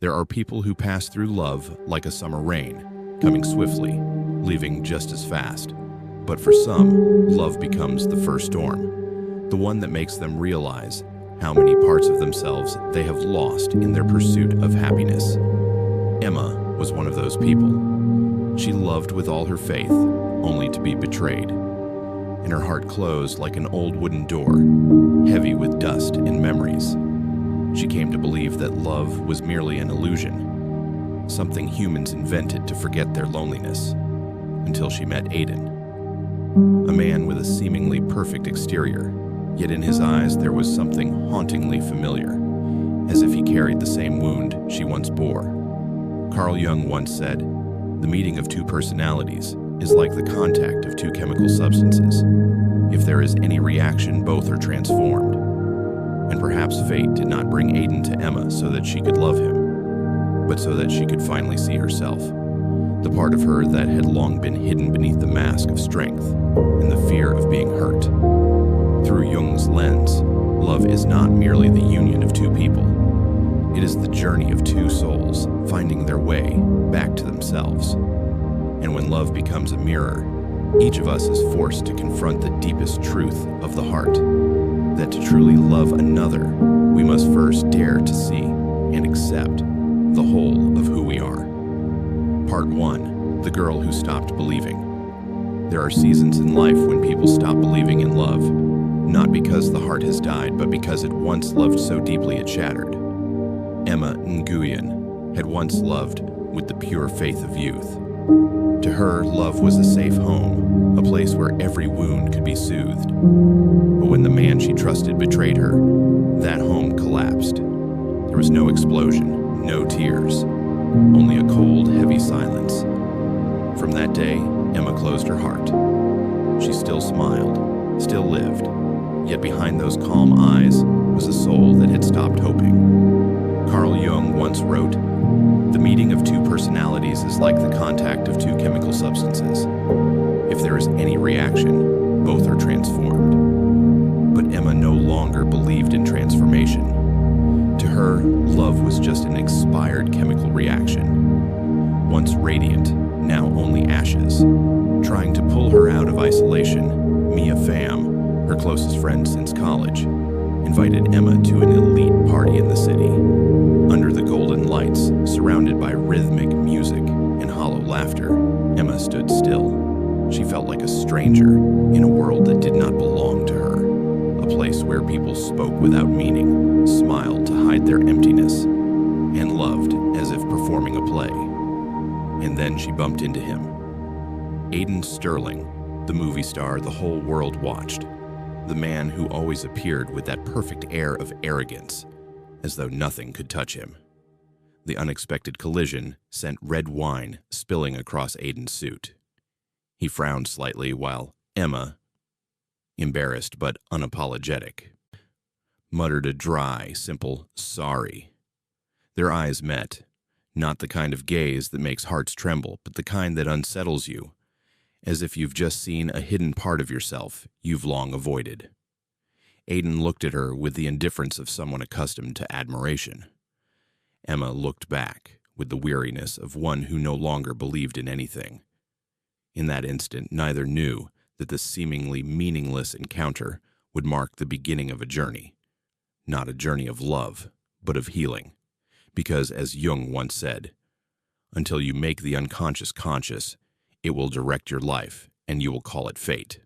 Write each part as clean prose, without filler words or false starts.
There are people who pass through love like a summer rain, coming swiftly, leaving just as fast. But for some, love becomes the first storm, the one that makes them realize how many parts of themselves they have lost in their pursuit of happiness. Emma was one of those people. She loved with all her faith, only to be betrayed. And her heart closed like an old wooden door, heavy with dust and memories. She came to believe that love was merely an illusion, something humans invented to forget their loneliness, until she met Aiden. A man with a seemingly perfect exterior, yet in his eyes there was something hauntingly familiar, as if he carried the same wound she once bore. Carl Jung once said, "The meeting of two personalities is like the contact of two chemical substances. If there is any reaction, both are transformed." And perhaps fate did not bring Aiden to Emma so that she could love him, but so that she could finally see herself, the part of her that had long been hidden beneath the mask of strength and the fear of being hurt. Through Jung's lens, love is not merely the union of two people. It is the journey of two souls finding their way back to themselves. And when love becomes a mirror, each of us is forced to confront the deepest truth of the heart, that to truly love another, we must first dare to see and accept the whole of who we are. Part 1. The Girl Who Stopped Believing. There are seasons in life when people stop believing in love, not because the heart has died, but because it once loved so deeply it shattered. Emma Nguyen had once loved with the pure faith of youth. To her, love was a safe home, a place where every wound could be soothed. But when the man she trusted betrayed her, that home collapsed. There was no explosion, no tears, only a cold, heavy silence. From that day, Emma closed her heart. She still smiled, still lived, yet behind those calm eyes was a soul that had stopped hoping. Carl Jung once wrote, "The meeting of two personalities is like the contact of two chemical substances. If there is any reaction, both are transformed." But Emma no longer believed in transformation. To her, love was just an expired chemical reaction. Once radiant, now only ashes. Trying to pull her out of isolation, Mia Pham, her closest friend since college, invited Emma to an elite party in the city. Under the golden lights, surrounded by rhythmic music and hollow laughter, Emma stood still. She felt like a stranger in a world that did not belong to her, a place where people spoke without meaning, smiled to hide their emptiness, and loved as if performing a play. And then she bumped into him. Aiden Sterling, the movie star the whole world watched, the man who always appeared with that perfect air of arrogance, as though nothing could touch him. The unexpected collision sent red wine spilling across Aiden's suit. He frowned slightly while Emma, embarrassed but unapologetic, muttered a dry, simple sorry. Their eyes met, not the kind of gaze that makes hearts tremble, but the kind that unsettles you, as if you've just seen a hidden part of yourself you've long avoided. Aiden looked at her with the indifference of someone accustomed to admiration. Emma looked back with the weariness of one who no longer believed in anything. In that instant, neither knew that the seemingly meaningless encounter would mark the beginning of a journey. Not a journey of love, but of healing. Because, as Jung once said, until you make the unconscious conscious, it will direct your life, and you will call it fate.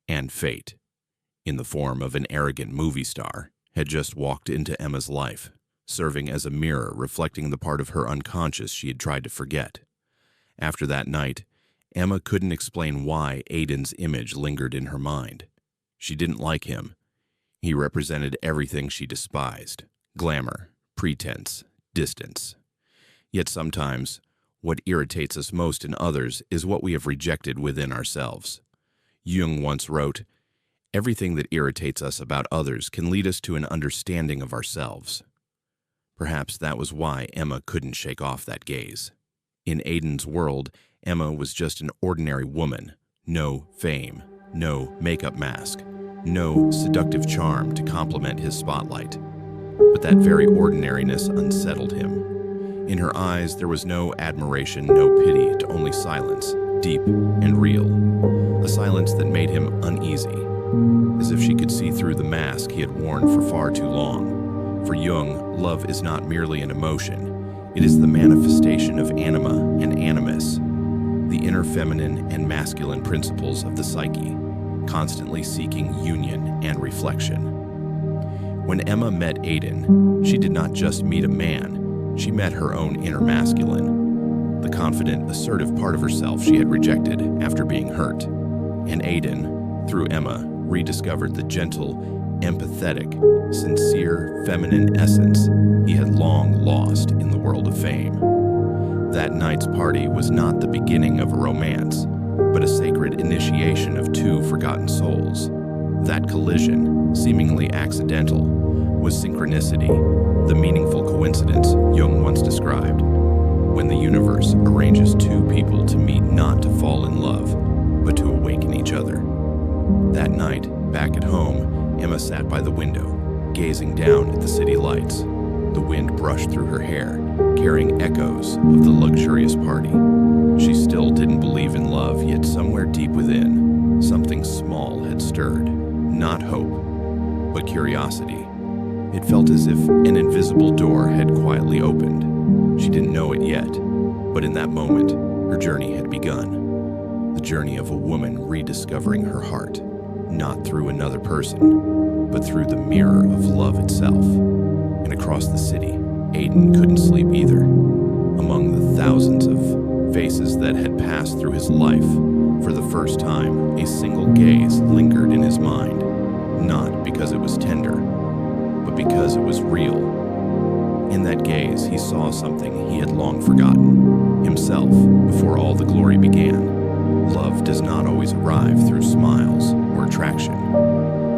And fate, in the form of an arrogant movie star, had just walked into Emma's life, serving as a mirror reflecting the part of her unconscious she had tried to forget. After that night, Emma couldn't explain why Aiden's image lingered in her mind. She didn't like him. He represented everything she despised: glamour, pretense, distance. Yet sometimes, what irritates us most in others is what we have rejected within ourselves. Jung once wrote, "Everything that irritates us about others can lead us to an understanding of ourselves." Perhaps that was why Emma couldn't shake off that gaze. In Aiden's world, Emma was just an ordinary woman. No fame, no makeup mask, no seductive charm to complement his spotlight. But that very ordinariness unsettled him. In her eyes, there was no admiration, no pity, only silence, deep and real. A silence that made him uneasy, as if she could see through the mask he had worn for far too long. For Jung, love is not merely an emotion. It is the manifestation of anima and animus, the inner feminine and masculine principles of the psyche, constantly seeking union and reflection. When Emma met Aiden, she did not just meet a man, she met her own inner masculine, the confident, assertive part of herself she had rejected after being hurt. And Aiden, through Emma, rediscovered the gentle, empathetic, sincere, feminine essence he had long lost in the world of fame. That night's party was not the beginning of a romance, but a sacred initiation of two forgotten souls. That collision, seemingly accidental, was synchronicity, the meaningful coincidence Jung once described, when the universe arranges two people to meet not to fall in love, but to awaken each other. That night, back at home, Emma sat by the window, gazing down at the city lights. The wind brushed through her hair, carrying echoes of the luxurious party. She still didn't believe in love, yet somewhere deep within, something small had stirred. Not hope, but curiosity. It felt as if an invisible door had quietly opened. She didn't know it yet, but in that moment, her journey had begun. The journey of a woman rediscovering her heart, not through another person, but through the mirror of love itself. And across the city, Aiden couldn't sleep either. Among the thousands of faces that had passed through his life, for the first time, a single gaze lingered in his mind, not because it was tender, but because it was real. In that gaze, he saw something he had long forgotten, himself, before all the glory began. Love does not always arrive through smiles or attraction.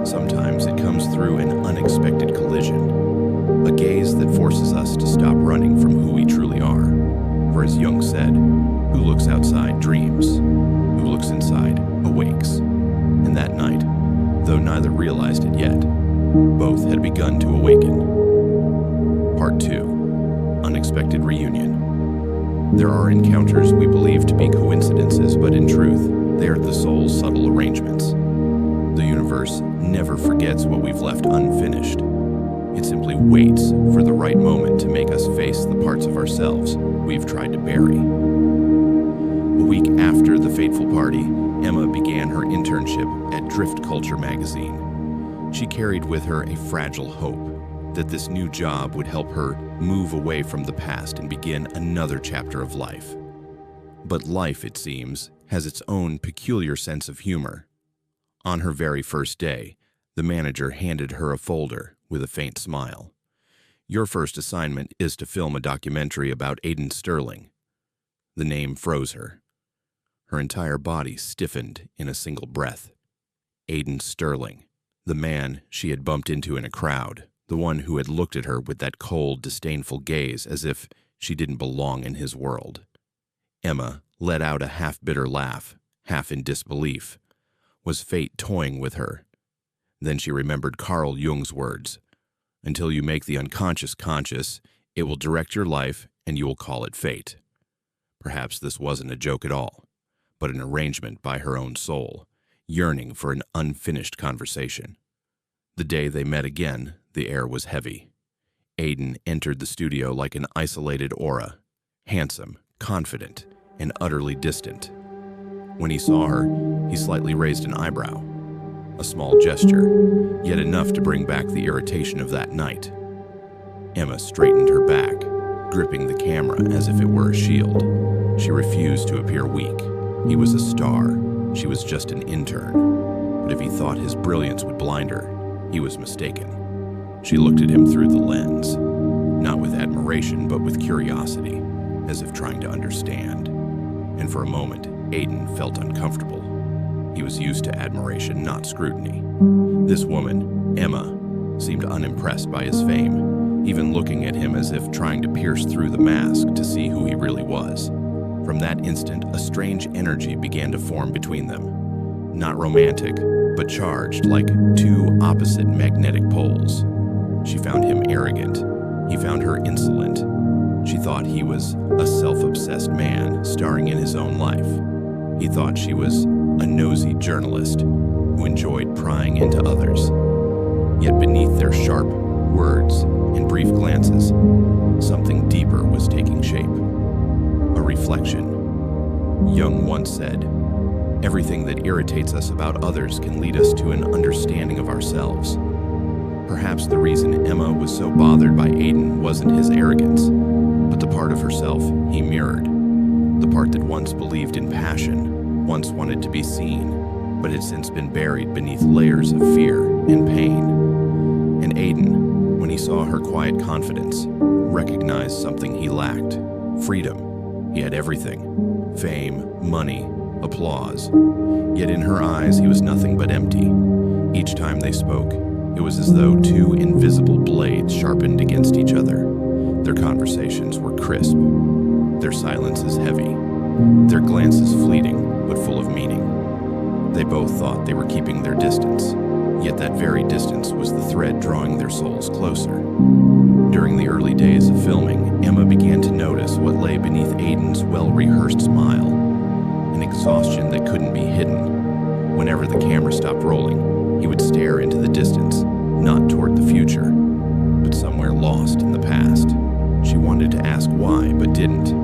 Sometimes it comes through an unexpected collision, a gaze that forces us to stop running from who we truly are. For as Jung said, who looks outside dreams, who looks inside awakes. And that night, though neither realized it yet, both had begun to awaken. Part 2. Unexpected Reunion. There are encounters we believe to be coincidences, but in truth, they are the soul's subtle arrangements. The universe never forgets what we've left unfinished. It simply waits for the right moment to make us face the parts of ourselves we've tried to bury. A week after the fateful party, Emma began her internship at Drift Culture magazine. She carried with her a fragile hope that this new job would help her move away from the past and begin another chapter of life. But life, it seems, has its own peculiar sense of humor. On her very first day, the manager handed her a folder with a faint smile. Your first assignment is to film a documentary about Aiden Sterling. The name froze her. Her entire body stiffened in a single breath. Aiden Sterling, the man she had bumped into in a crowd, the one who had looked at her with that cold, disdainful gaze as if she didn't belong in his world. Emma let out a half-bitter laugh, half in disbelief. Was fate toying with her? Then she remembered Carl Jung's words. Until you make the unconscious conscious, it will direct your life and you will call it fate. Perhaps this wasn't a joke at all, but an arrangement by her own soul, yearning for an unfinished conversation. The day they met again, the air was heavy. Aiden entered the studio like an isolated aura, handsome, confident, and utterly distant. When he saw her, he slightly raised an eyebrow. A small gesture, yet enough to bring back the irritation of that night. Emma straightened her back, gripping the camera as if it were a shield. She refused to appear weak. He was a star. She was just an intern. But if he thought his brilliance would blind her, he was mistaken. She looked at him through the lens, not with admiration, but with curiosity, as if trying to understand. And for a moment, Aiden felt uncomfortable. He was used to admiration, not scrutiny. This woman, Emma, seemed unimpressed by his fame, even looking at him as if trying to pierce through the mask to see who he really was. From that instant, a strange energy began to form between them. Not romantic, but charged like two opposite magnetic poles. She found him arrogant. He found her insolent. She thought he was a self-obsessed man starring in his own life. He thought she was a nosy journalist who enjoyed prying into others. Yet beneath their sharp words and brief glances, something deeper was taking shape. A reflection. Jung once said, "Everything that irritates us about others can lead us to an understanding of ourselves." Perhaps the reason Emma was so bothered by Aiden wasn't his arrogance, but the part of herself he mirrored. The part that once believed in passion, once wanted to be seen, but had since been buried beneath layers of fear and pain. And Aiden, when he saw her quiet confidence, recognized something he lacked: freedom. He had everything: fame, money, applause. Yet in her eyes he was nothing but empty. Each time they spoke, it was as though two invisible blades sharpened against each other. Their conversations were crisp, their silences heavy, their glances fleeting but full of meaning. They both thought they were keeping their distance, yet that very distance was the thread drawing their souls closer. During the early days of filming, Emma began to notice what lay beneath Aiden's well-rehearsed smile, an exhaustion that couldn't be hidden. Whenever the camera stopped rolling, he would stare into the distance, not toward the future, but somewhere lost in the past. She wanted to ask why, but didn't.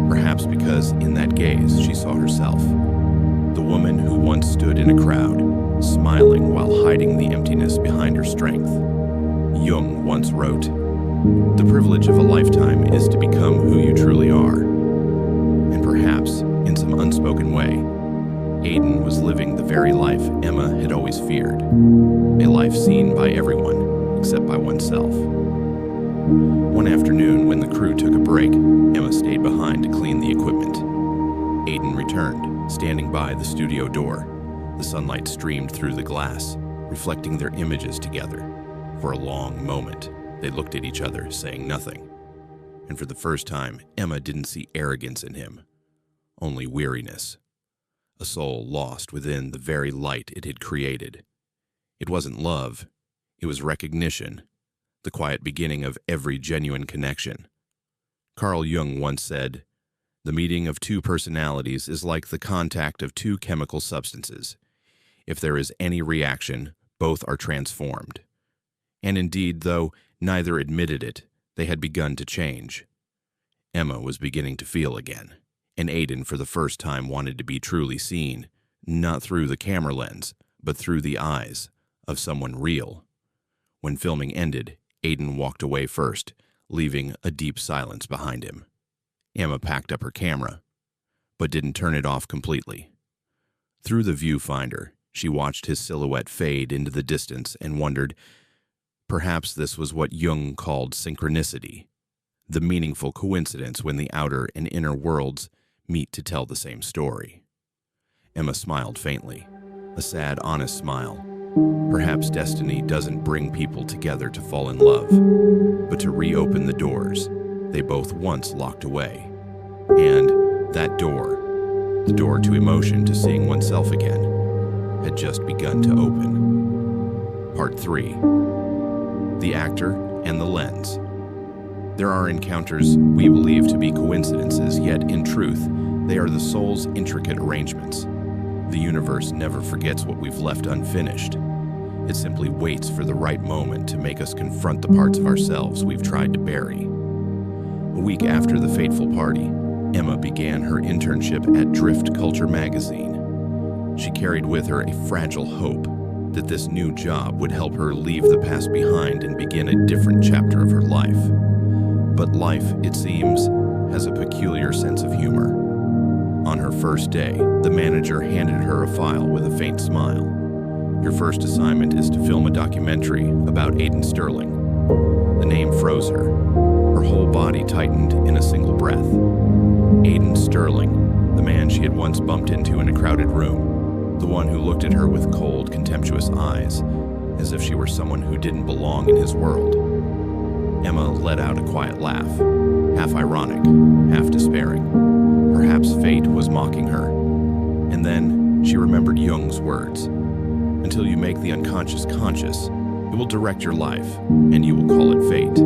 Perhaps because in that gaze she saw herself. The woman who once stood in a crowd, smiling while hiding the emptiness behind her strength. Jung once wrote, "The privilege of a lifetime is to become who you truly are." And perhaps, in some unspoken way, Aiden was living the very life Emma had always feared. A life seen by everyone, except by oneself. One afternoon, when the crew took a break, Emma stayed behind to clean the equipment. Aiden returned, standing by the studio door. The sunlight streamed through the glass, reflecting their images together. For a long moment, they looked at each other, saying nothing. And for the first time, Emma didn't see arrogance in him, only weariness. A soul lost within the very light it had created. It wasn't love, it was recognition, the quiet beginning of every genuine connection. Carl Jung once said, "The meeting of two personalities is like the contact of two chemical substances. If there is any reaction, both are transformed." And indeed, though neither admitted it, they had begun to change. Emma was beginning to feel again, and Aiden for the first time wanted to be truly seen, not through the camera lens, but through the eyes of someone real. When filming ended, Aiden walked away first, leaving a deep silence behind him. Emma packed up her camera, but didn't turn it off completely. Through the viewfinder, she watched his silhouette fade into the distance and wondered, perhaps this was what Jung called synchronicity, the meaningful coincidence when the outer and inner worlds meet to tell the same story. Emma smiled faintly, a sad, honest smile. Perhaps destiny doesn't bring people together to fall in love, but to reopen the doors they both once locked away. And that door, the door to emotion, to seeing oneself again, had just begun to open. Part 3. The Actor and the Lens. There are encounters we believe to be coincidences, yet in truth, they are the soul's intricate arrangements. The universe never forgets what we've left unfinished. It simply waits for the right moment to make us confront the parts of ourselves we've tried to bury. A week after the fateful party, Emma began her internship at Drift Culture magazine. She carried with her a fragile hope that this new job would help her leave the past behind and begin a different chapter of her life. But life, it seems, has a peculiar sense of humor. On her first day, the manager handed her a file with a faint smile. "Your first assignment is to film a documentary about Aiden Sterling." The name froze her. Her whole body tightened in a single breath. Aiden Sterling, the man she had once bumped into in a crowded room, the one who looked at her with cold, contemptuous eyes, as if she were someone who didn't belong in his world. Emma let out a quiet laugh, half ironic, half despairing. Perhaps fate was mocking her. And then she remembered Jung's words. Until you make the unconscious conscious, it will direct your life, and you will call it fate.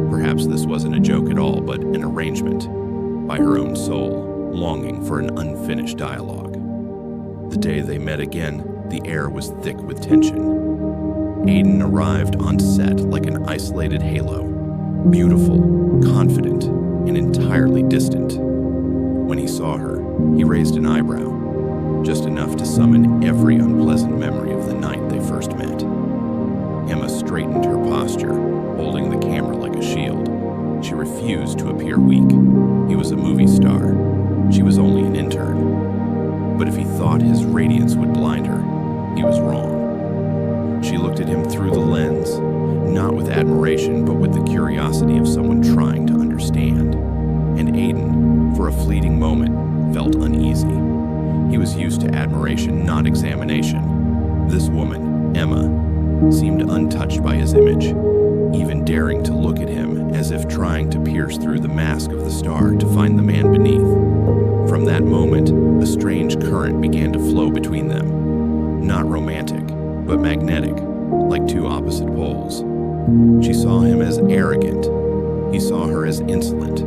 Perhaps this wasn't a joke at all, but an arrangement by her own soul, longing for an unfinished dialogue. The day they met again, the air was thick with tension. Aiden arrived on set like an isolated halo, beautiful, confident, and entirely distant. When he saw her, he raised an eyebrow, just enough to summon every unpleasant memory of the night they first met. Emma straightened her posture, holding the camera like a shield. She refused to appear weak. He was a movie star. She was only an intern. But if he thought his radiance would blind her, he was wrong. She looked at him through the lens, not with admiration, but with the curiosity of someone trying to understand. And Aiden, for a fleeting moment, felt uneasy. He was used to admiration, not examination. This woman, Emma, seemed untouched by his image, even daring to look at him as if trying to pierce through the mask of the star to find the man beneath. From that moment, a strange current began to flow between them. Not romantic, but magnetic, like two opposite poles. She saw him as arrogant. He saw her as insolent.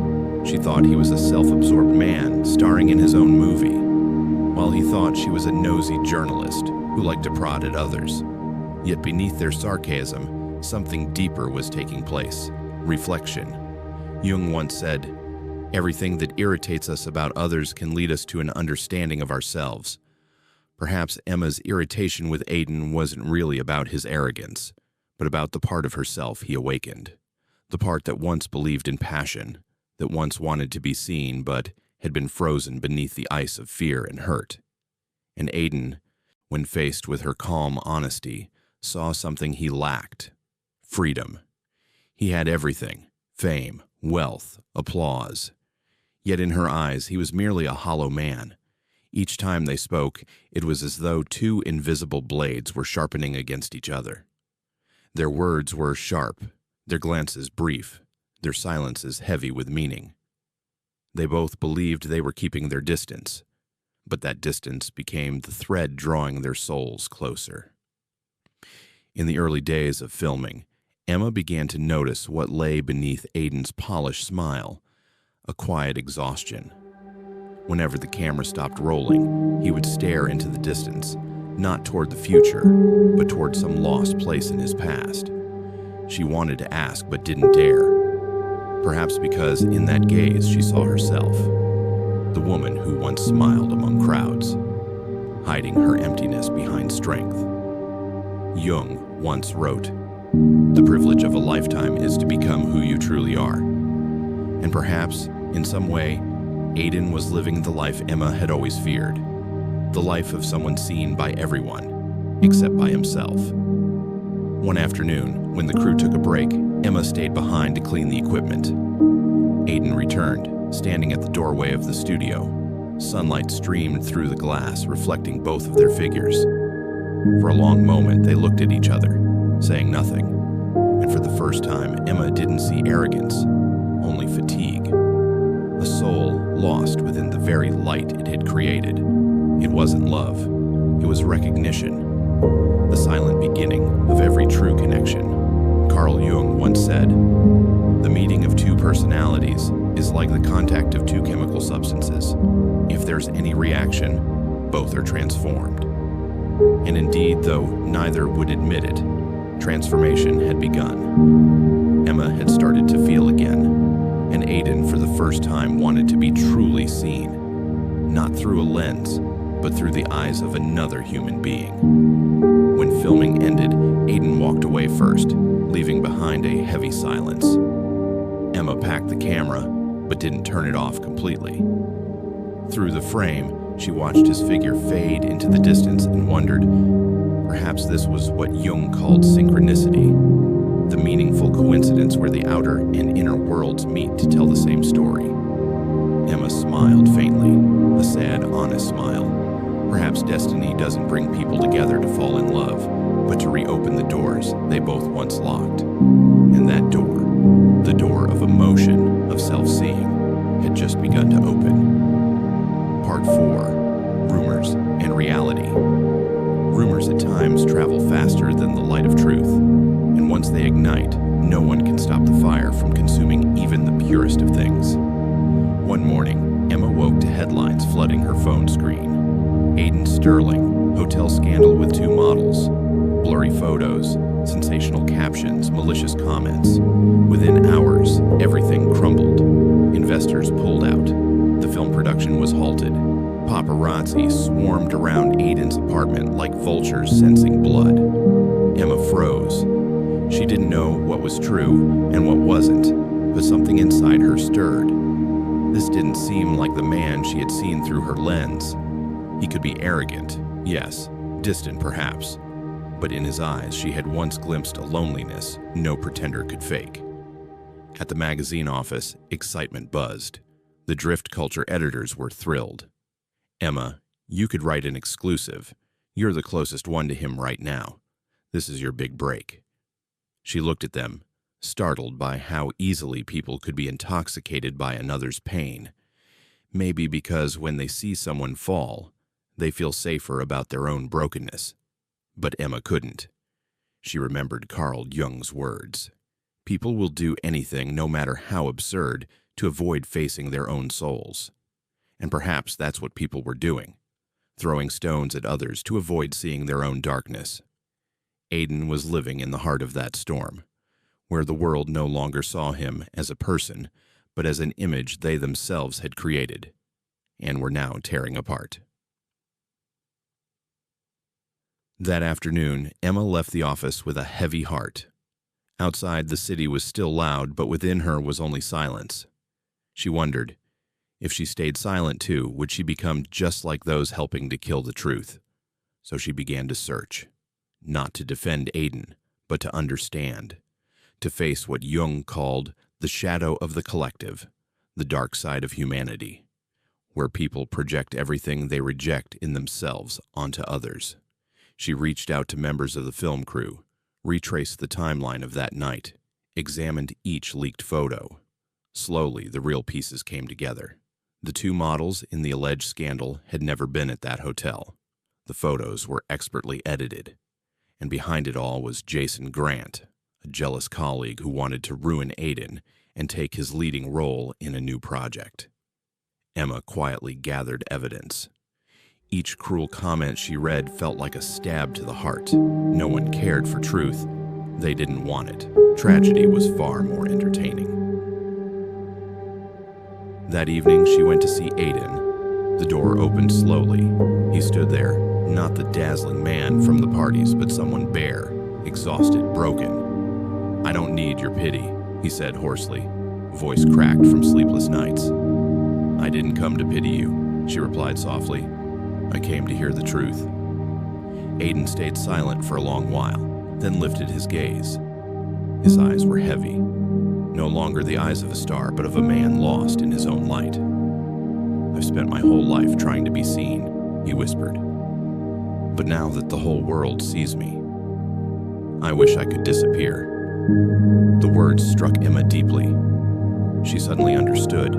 She thought he was a self-absorbed man starring in his own movie, while he thought she was a nosy journalist who liked to prod at others. Yet beneath their sarcasm, something deeper was taking place. Reflection. Jung once said, "Everything that irritates us about others can lead us to an understanding of ourselves." Perhaps Emma's irritation with Aiden wasn't really about his arrogance, but about the part of herself he awakened. The part that once believed in passion, that once wanted to be seen but had been frozen beneath the ice of fear and hurt. And Aiden, when faced with her calm honesty, saw something he lacked: freedom. He had everything: fame, wealth, applause. Yet in her eyes, he was merely a hollow man. Each time they spoke, it was as though two invisible blades were sharpening against each other. Their words were sharp, their glances brief, their silences heavy with meaning. They both believed they were keeping their distance, but that distance became the thread drawing their souls closer. In the early days of filming, Emma began to notice what lay beneath Aiden's polished smile: a quiet exhaustion. Whenever the camera stopped rolling, he would stare into the distance, not toward the future, but toward some lost place in his past. She wanted to ask, but didn't dare. Perhaps because in that gaze she saw herself, the woman who once smiled among crowds, hiding her emptiness behind strength. Jung once wrote, "The privilege of a lifetime is to become who you truly are." And perhaps, in some way, Aiden was living the life Emma had always feared, the life of someone seen by everyone, except by himself. One afternoon, when the crew took a break, Emma stayed behind to clean the equipment. Aiden returned, standing at the doorway of the studio. Sunlight streamed through the glass, reflecting both of their figures. For a long moment, they looked at each other, saying nothing. And for the first time, Emma didn't see arrogance, only fatigue. A soul lost within the very light it had created. It wasn't love, it was recognition, the silent beginning of every true connection. Carl Jung once said, "The meeting of two personalities is like the contact of two chemical substances. If there's any reaction, both are transformed." And indeed, though neither would admit it, transformation had begun. Emma had started to feel again, and Aiden for the first time wanted to be truly seen, not through a lens, but through the eyes of another human being. When filming ended, Aiden walked away first, leaving behind a heavy silence. Emma packed the camera, but didn't turn it off completely. Through the frame, she watched his figure fade into the distance and wondered, perhaps this was what Jung called synchronicity, the meaningful coincidence where the outer and inner worlds meet to tell the same story. Emma smiled faintly, a sad, honest smile. Perhaps destiny doesn't bring people together to fall in love, but to reopen the doors they both once locked. And that door, the door of emotion, of self-seeing, had just begun to open. Part 4. Rumors and Reality. Rumors at times travel faster than the light of truth, and once they ignite, no one can stop the fire from consuming even the purest of things. One morning, Emma woke to headlines flooding her phone screen. Aiden Sterling, hotel scandal with 2 models. Blurry photos, sensational captions, malicious comments. Within hours, everything crumbled. Investors pulled out. The film production was halted. Paparazzi swarmed around Aiden's apartment like vultures sensing blood. Emma froze. She didn't know what was true and what wasn't, but something inside her stirred. This didn't seem like the man she had seen through her lens. He could be arrogant, yes, distant perhaps, but in his eyes she had once glimpsed a loneliness no pretender could fake. At the magazine office, excitement buzzed. The drift culture editors were thrilled. "Emma, you could write an exclusive. You're the closest one to him right now. This is your big break." She looked at them, startled by how easily people could be intoxicated by another's pain. Maybe because when they see someone fall, they feel safer about their own brokenness. But Emma couldn't. She remembered Carl Jung's words. People will do anything, no matter how absurd, to avoid facing their own souls. And perhaps that's what people were doing, throwing stones at others to avoid seeing their own darkness. Aiden was living in the heart of that storm, where the world no longer saw him as a person, but as an image they themselves had created, and were now tearing apart. That afternoon, Emma left the office with a heavy heart. Outside, the city was still loud, but within her was only silence. She wondered, if she stayed silent too, would she become just like those helping to kill the truth? So she began to search, not to defend Aiden, but to understand, to face what Jung called the shadow of the collective, the dark side of humanity, where people project everything they reject in themselves onto others. She reached out to members of the film crew, retraced the timeline of that night, examined each leaked photo. Slowly, the real pieces came together. The 2 models in the alleged scandal had never been at that hotel. The photos were expertly edited. And behind it all was Jason Grant, a jealous colleague who wanted to ruin Aiden and take his leading role in a new project. Emma quietly gathered evidence. Each cruel comment she read felt like a stab to the heart. No one cared for truth. They didn't want it. Tragedy was far more entertaining. That evening, she went to see Aiden. The door opened slowly. He stood there, not the dazzling man from the parties, but someone bare, exhausted, broken. "I don't need your pity," he said hoarsely, voice cracked from sleepless nights. "I didn't come to pity you," she replied softly. "I came to hear the truth." Aiden stayed silent for a long while, then lifted his gaze. His eyes were heavy, no longer the eyes of a star, but of a man lost in his own light. "I've spent my whole life trying to be seen," he whispered. "But now that the whole world sees me, I wish I could disappear." The words struck Emma deeply. She suddenly understood.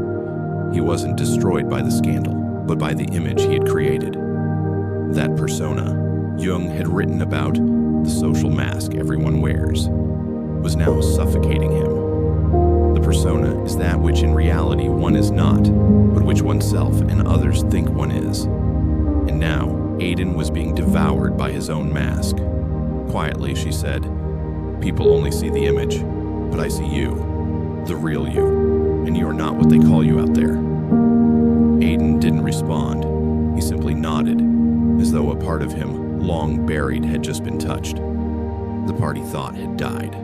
He wasn't destroyed by the scandal, but by the image he had created. That persona Jung had written about, the social mask everyone wears, was now suffocating him. The persona is that which in reality one is not, but which oneself and others think one is. And now, Aiden was being devoured by his own mask. Quietly, she said, "People only see the image, but I see you, the real you, and you are not what they call you out there." Aiden didn't respond. He simply nodded, as though a part of him, long buried, had just been touched. The party thought had died.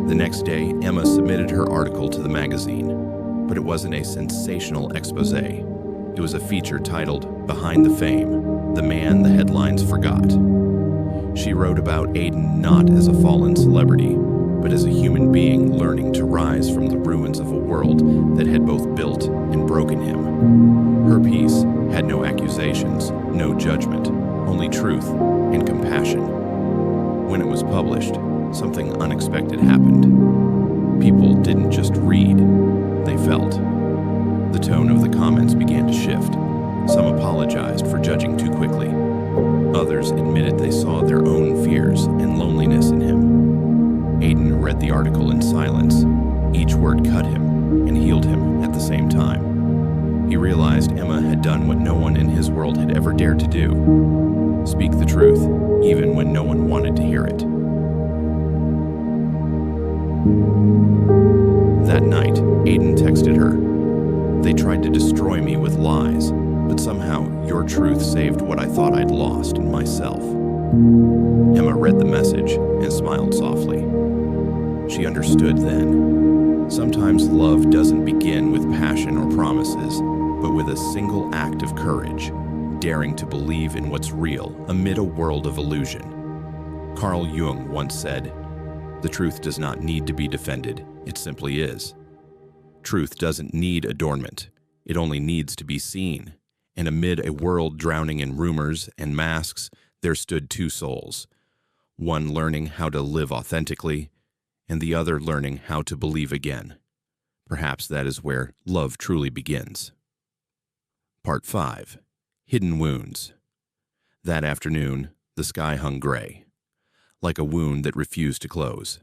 The next day, Emma submitted her article to the magazine, but it wasn't a sensational expose. It was a feature titled, "Behind the Fame, the Man the Headlines Forgot." She wrote about Aiden not as a fallen celebrity, but as a human being learning to rise from the ruins of a world that had both built and broken him. Her piece had no accusations, no judgment, only truth and compassion. When it was published, something unexpected happened. People didn't just read, they felt. The tone of the comments began to shift. Some apologized for judging too quickly. Others admitted they saw their own the article in silence. Each word cut him and healed him at the same time. He realized Emma had done what no one in his world had ever dared to do: speak the truth, even when no one wanted to hear it. That night, Aiden texted her, "They tried to destroy me with lies, but somehow your truth saved what I thought I'd lost in myself." Emma read the message and smiled softly. She understood then. Sometimes love doesn't begin with passion or promises, but with a single act of courage, daring to believe in what's real amid a world of illusion. Carl Jung once said, "The truth does not need to be defended, it simply is." Truth doesn't need adornment, it only needs to be seen. And amid a world drowning in rumors and masks, there stood two souls, one learning how to live authentically, and the other learning how to believe again. Perhaps that is where love truly begins. Part 5. Hidden Wounds. That afternoon, the sky hung gray, like a wound that refused to close.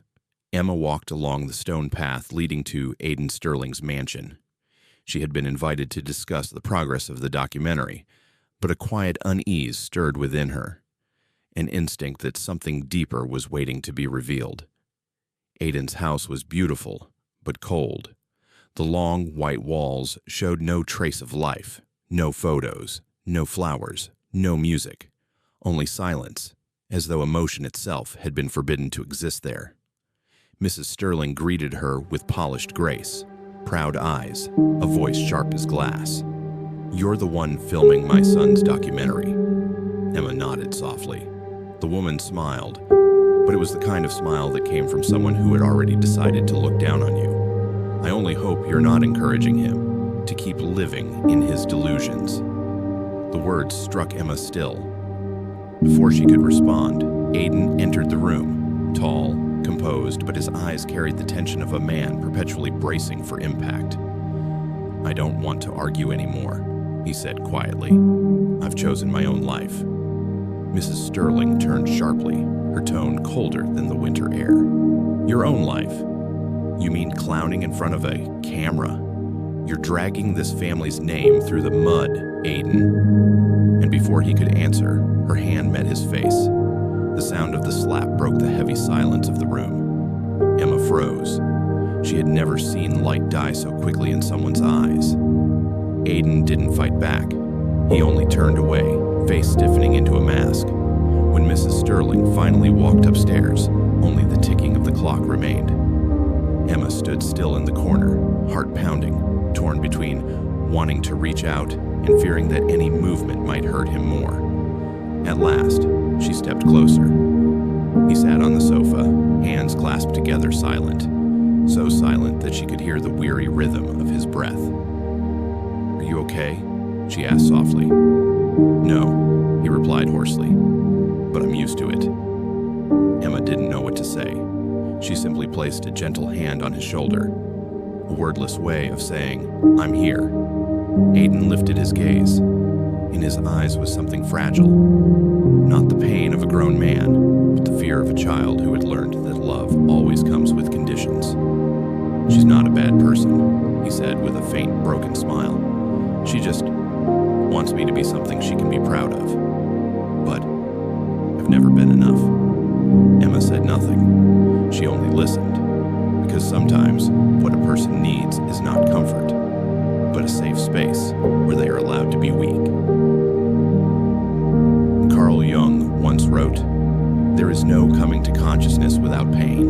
Emma walked along the stone path leading to Aiden Sterling's mansion. She had been invited to discuss the progress of the documentary, but a quiet unease stirred within her, an instinct that something deeper was waiting to be revealed. Aiden's house was beautiful, but cold. The long, white walls showed no trace of life, no photos, no flowers, no music, only silence, as though emotion itself had been forbidden to exist there. Mrs. Sterling greeted her with polished grace, proud eyes, a voice sharp as glass. "You're the one filming my son's documentary." Emma nodded softly. The woman smiled, but it was the kind of smile that came from someone who had already decided to look down on you. "I only hope you're not encouraging him to keep living in his delusions." The words struck Emma still. Before she could respond, Aiden entered the room, tall, composed, but his eyes carried the tension of a man perpetually bracing for impact. "I don't want to argue anymore," he said quietly. "I've chosen my own life." Mrs. Sterling turned sharply, her tone colder than the winter air. "Your own life? You mean clowning in front of a camera? You're dragging this family's name through the mud, Aiden." And before he could answer, her hand met his face. The sound of the slap broke the heavy silence of the room. Emma froze. She had never seen light die so quickly in someone's eyes. Aiden didn't fight back. He only turned away, face stiffening into a mask. When Mrs. Sterling finally walked upstairs, only the ticking of the clock remained. Emma stood still in the corner, heart pounding, torn between wanting to reach out and fearing that any movement might hurt him more. At last, she stepped closer. He sat on the sofa, hands clasped together, silent, so silent that she could hear the weary rhythm of his breath. "Are you okay?" she asked softly. "No," he replied hoarsely, "but I'm used to it." Emma didn't know what to say. She simply placed a gentle hand on his shoulder, a wordless way of saying, "I'm here." Aiden lifted his gaze. In his eyes was something fragile. Not the pain of a grown man, but the fear of a child who had learned that love always comes with conditions. "She's not a bad person," he said with a faint, broken smile. "She just wants me to be something she can be proud of. But I've never been enough." Emma said nothing. She only listened, because sometimes what a person needs is not comfort, but a safe space where they are allowed to be weak. Carl Jung once wrote, "There is no coming to consciousness without pain."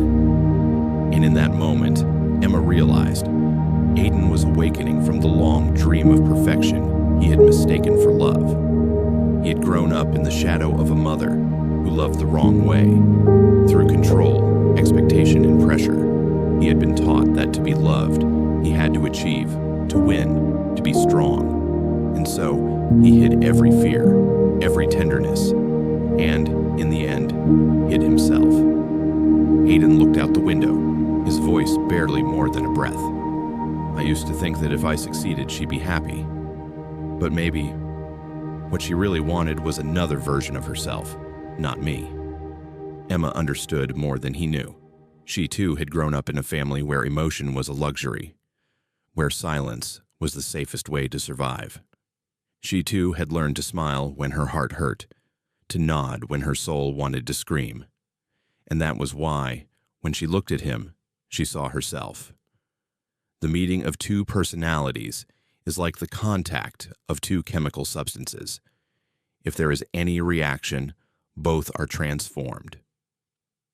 And in that moment, Emma realized Aiden was awakening from the long dream of perfection he had mistaken for love. He had grown up in the shadow of a mother who loved the wrong way. Through control, expectation, and pressure, he had been taught that to be loved, he had to achieve, to win, to be strong. And so, he hid every fear, every tenderness, and, in the end, hid himself. Aiden looked out the window, his voice barely more than a breath. "I used to think that if I succeeded, she'd be happy. But maybe what she really wanted was another version of herself, not me." Emma understood more than he knew. She too had grown up in a family where emotion was a luxury, where silence was the safest way to survive. She too had learned to smile when her heart hurt, to nod when her soul wanted to scream. And that was why, when she looked at him, she saw herself. The meeting of two personalities is like the contact of two chemical substances. If there is any reaction, both are transformed.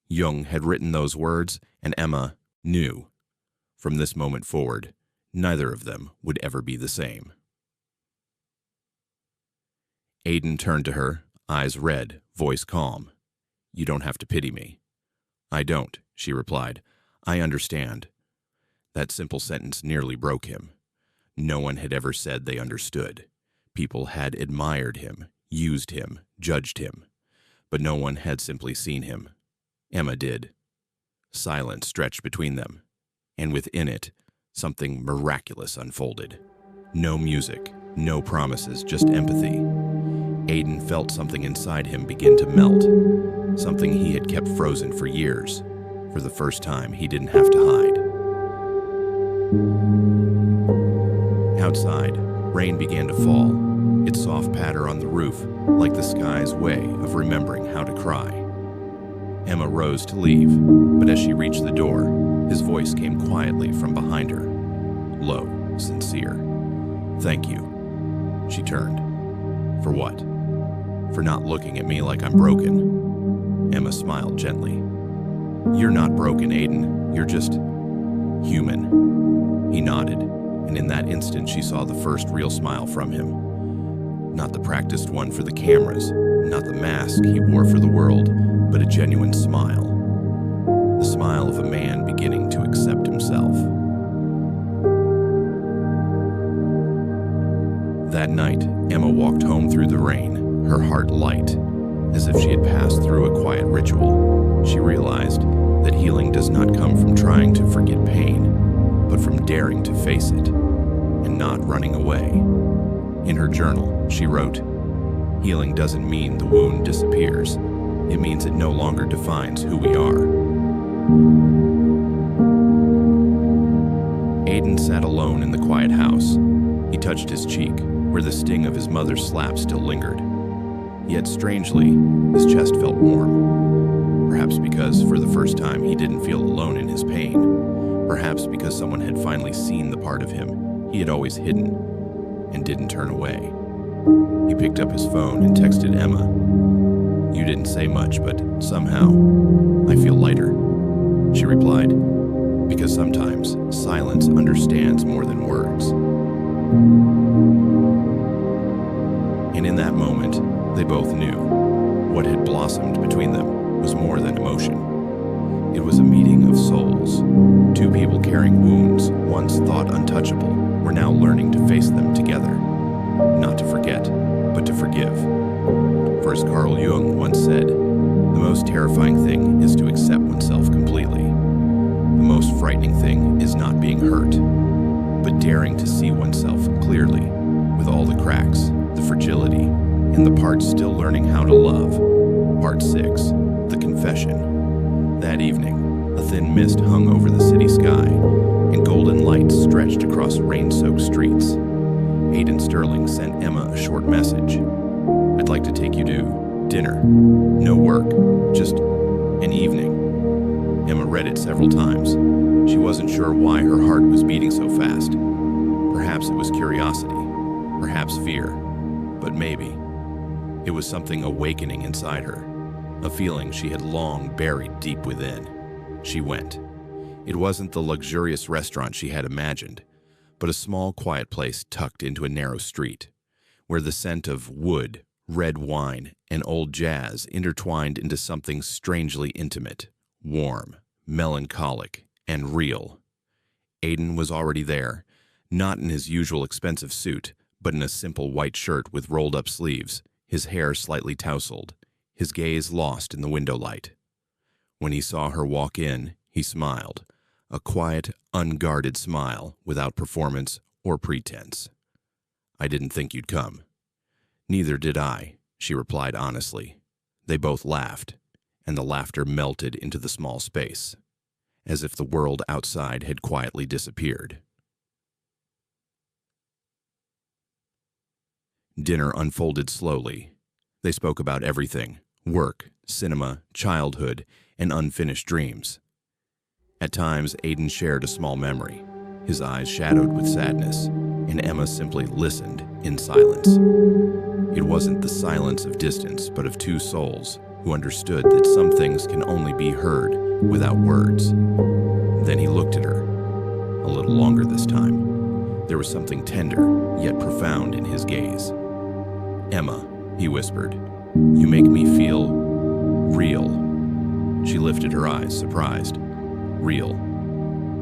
Jung had written those words, and Emma knew. From this moment forward, neither of them would ever be the same. Aiden turned to her, eyes red, voice calm. "You don't have to pity me." "I don't," she replied. "I understand." That simple sentence nearly broke him. No one had ever said they understood. People had admired him, used him, judged him. But no one had simply seen him. Emma did. Silence stretched between them, and within it, something miraculous unfolded. No music, no promises, just empathy. Aiden felt something inside him begin to melt, something he had kept frozen for years. For the first time, he didn't have to hide. Outside, rain began to fall, its soft patter on the roof, like the sky's way of remembering how to cry. Emma rose to leave, but as she reached the door, his voice came quietly from behind her, low, sincere. "Thank you." She turned. "For what?" "For not looking at me like I'm broken." Emma smiled gently. "You're not broken, Aiden. You're just human." He nodded, and in that instant she saw the first real smile from him. Not the practiced one for the cameras, not the mask he wore for the world, but a genuine smile. The smile of a man beginning to accept himself. That night, Emma walked home through the rain, her heart light, as if she had passed through a quiet ritual. She realized that healing does not come from trying to forget pain, but from daring to face it, and not running away. In her journal, she wrote, "Healing doesn't mean the wound disappears. It means it no longer defines who we are." Aiden sat alone in the quiet house. He touched his cheek, where the sting of his mother's slap still lingered. Yet strangely, his chest felt warm. Perhaps because, for the first time, he didn't feel alone in his pain. Perhaps because someone had finally seen the part of him he had always hidden and didn't turn away. He picked up his phone and texted Emma. "You didn't say much, but somehow, I feel lighter," she replied, "because sometimes silence understands more than words." And in that moment, they both knew what had blossomed between them was more than emotion. It was a meeting of souls. Two people carrying wounds, once thought untouchable, were now learning to face them together. Not to forget, but to forgive. For as Carl Jung once said, the most terrifying thing is to accept oneself completely. The most frightening thing is not being hurt, but daring to see oneself clearly, with all the cracks, the fragility, and the parts still learning how to love. Part 6, The Confession. That evening, a thin mist hung over the city sky, and golden lights stretched across rain-soaked streets. Aiden Sterling sent Emma a short message. "I'd like to take you to dinner. No work, just an evening." Emma read it several times. She wasn't sure why her heart was beating so fast. Perhaps it was curiosity, perhaps fear, but maybe it was something awakening inside her, a feeling she had long buried deep within. She went. It wasn't the luxurious restaurant she had imagined, but a small, quiet place tucked into a narrow street, where the scent of wood, red wine, and old jazz intertwined into something strangely intimate, warm, melancholic, and real. Aiden was already there, not in his usual expensive suit, but in a simple white shirt with rolled-up sleeves, his hair slightly tousled, his gaze lost in the window light. When he saw her walk in, he smiled, a quiet, unguarded smile without performance or pretense. "I didn't think you'd come." "Neither did I," she replied honestly. They both laughed, and the laughter melted into the small space. as if the world outside had quietly disappeared. Dinner unfolded slowly. They spoke about everything: work, cinema, childhood, and unfinished dreams. At times, Aiden shared a small memory, his eyes shadowed with sadness, and Emma simply listened in silence. It wasn't the silence of distance, but of two souls who understood that some things can only be heard without words. Then he looked at her, a little longer this time. There was something tender, yet profound in his gaze. "Emma," he whispered, "you make me feel real." She lifted her eyes, surprised. "Real?"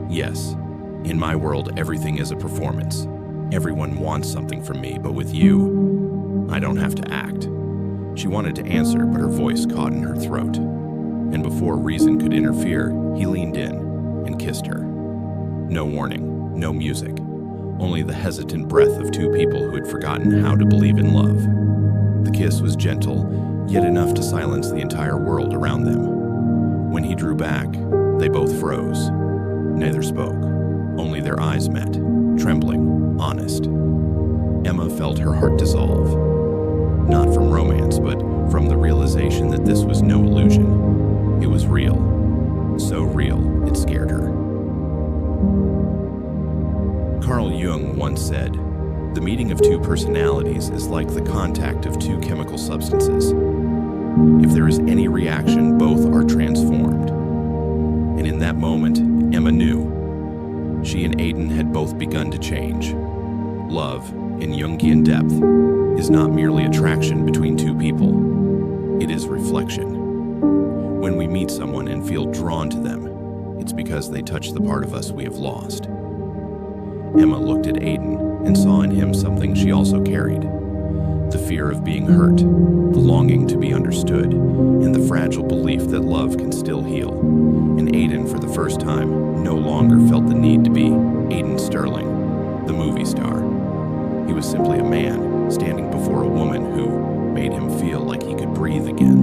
"Yes. In my world, everything is a performance. Everyone wants something from me, but with you, I don't have to act." She wanted to answer, but her voice caught in her throat. And before reason could interfere, he leaned in and kissed her. No warning, no music, only the hesitant breath of two people who had forgotten how to believe in love. The kiss was gentle, yet enough to silence the entire world around them. When he drew back, they both froze. Neither spoke, only their eyes met, trembling, honest. Emma felt her heart dissolve. Not from romance, but from the realization that this was no illusion. It was real. So real, it scared her. Carl Jung once said, "The meeting of two personalities is like the contact of two chemical substances. If there is any reaction, both are transformed." And in that moment, Emma knew. She and Aiden had both begun to change. Love, in Jungian depth, is not merely attraction between two people. It is reflection. When we meet someone and feel drawn to them, it's because they touch the part of us we have lost. Emma looked at Aiden and saw in him something she also carried: the fear of being hurt, the longing to be understood, and the fragile belief that love can still heal. And Aiden, for the first time, no longer felt the need to be Aiden Sterling, the movie star. He was simply a man standing before a woman who made him feel like he could breathe again.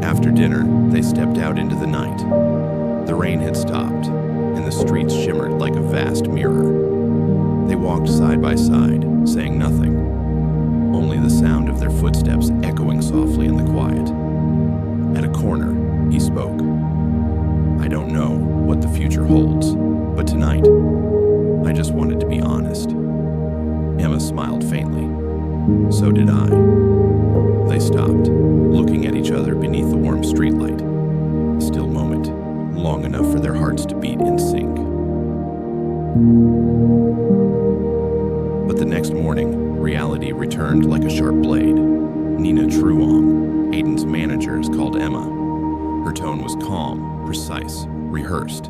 After dinner, they stepped out into the night. The rain had stopped, and the streets shimmered like a vast mirror. They walked side by side, saying nothing, only the sound of their footsteps echoing softly in the quiet. At a corner, he spoke. "I don't know what the future holds, but tonight, I just wanted to be honest." Emma smiled faintly. "So did I." They stopped, looking at each other beneath the warm streetlight. A still moment, long enough for their hearts to beat in sync. But the next morning, reality returned like a sharp blade. Nina Truong, Aiden's manager, called Emma. Her tone was calm, precise, rehearsed.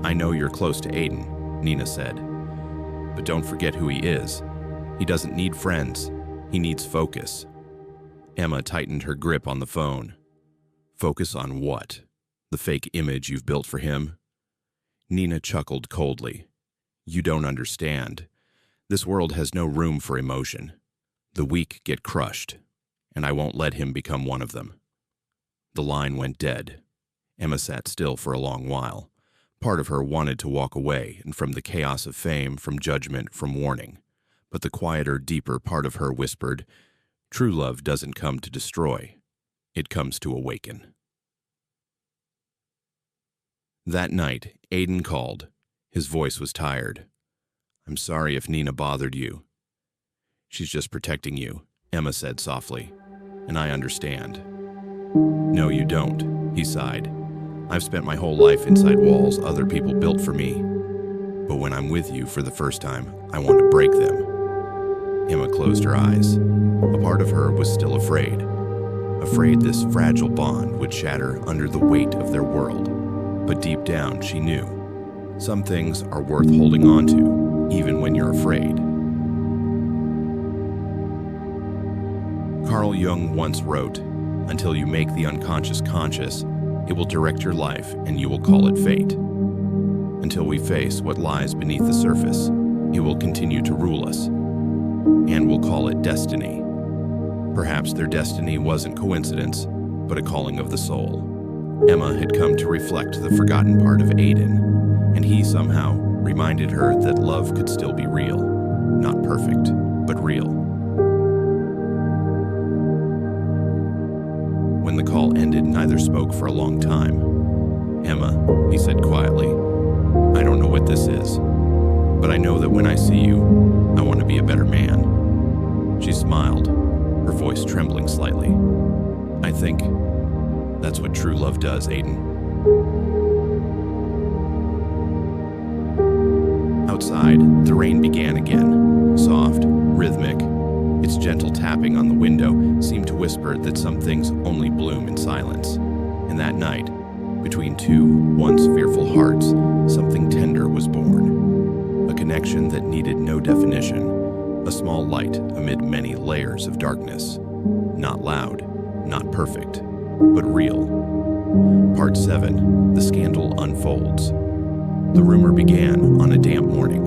"I know you're close to Aiden," Nina said. "But don't forget who he is. He doesn't need friends. He needs focus." Emma tightened her grip on the phone. "Focus on what? The fake image you've built for him?" Nina chuckled coldly. "You don't understand. This world has no room for emotion. The weak get crushed, and I won't let him become one of them." The line went dead. Emma sat still for a long while. Part of her wanted to walk away, and from the chaos of fame, from judgment, from warning. But the quieter, deeper part of her whispered, "True love doesn't come to destroy. It comes to awaken." That night, Aiden called. His voice was tired. "I'm sorry if Nina bothered you." "She's just protecting you," Emma said softly. "And I understand." "No, you don't," he sighed. "I've spent my whole life inside walls other people built for me. But when I'm with you for the first time, I want to break them." Emma closed her eyes. A part of her was still afraid. Afraid this fragile bond would shatter under the weight of their world. But deep down, she knew. Some things are worth holding on to, even when you're afraid. Carl Jung once wrote, "Until you make the unconscious conscious, it will direct your life and you will call it fate. Until we face what lies beneath the surface, it will continue to rule us, and we'll call it destiny. Perhaps their destiny wasn't coincidence, but a calling of the soul. Emma had come to reflect the forgotten part of Aiden, and he somehow reminded her that love could still be real. Not perfect, but real. When the call ended, neither spoke for a long time. "Emma," he said quietly, "I don't know what this is, but I know that when I see you, I want to be a better man." She smiled, her voice trembling slightly. "I think that's what true love does, Aiden." Outside, the rain began again, soft, rhythmic. Its gentle tapping on the window seemed to whisper that some things only bloom in silence. And that night, between two once fearful hearts, something tender was born. A connection that needed no definition, a small light amid many layers of darkness. Not loud, not perfect, but real. Part 7, The Scandal Unfolds. The rumor began on a damp morning.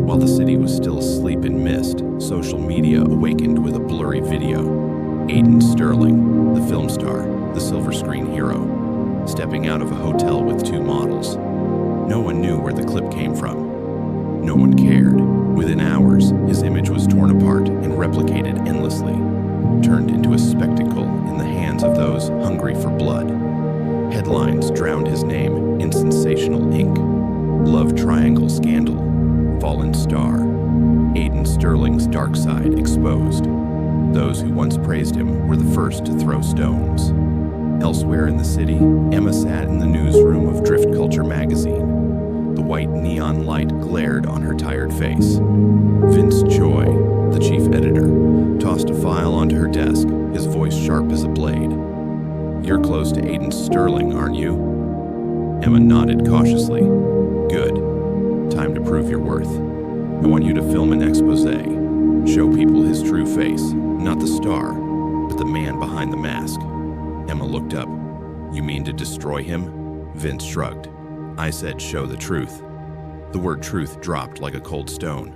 While the city was still asleep in mist, social media awakened with a blurry video. Aiden Sterling, the film star, the silver screen hero, stepping out of a hotel with 2 models. No one knew where the clip came from. No one cared. Within hours, his image was torn apart and replicated endlessly, turned into a spectacle in the hands of those hungry for blood. Headlines drowned his name in sensational ink. Love triangle scandal, fallen star, Aiden Sterling's dark side exposed. Those who once praised him were the first to throw stones. Elsewhere in the city, Emma sat in the newsroom of Drift Culture magazine. The white neon light glared on her tired face. Vince Choi, the chief editor, tossed a file onto her desk, his voice sharp as a blade. "You're close to Aiden Sterling, aren't you?" Emma nodded cautiously. "Good. Time to prove your worth. I want you to film an expose. Show people his true face, not the star, but the man behind the mask." Emma looked up. "You mean to destroy him?" Vince shrugged. "I said show the truth." The word truth dropped like a cold stone.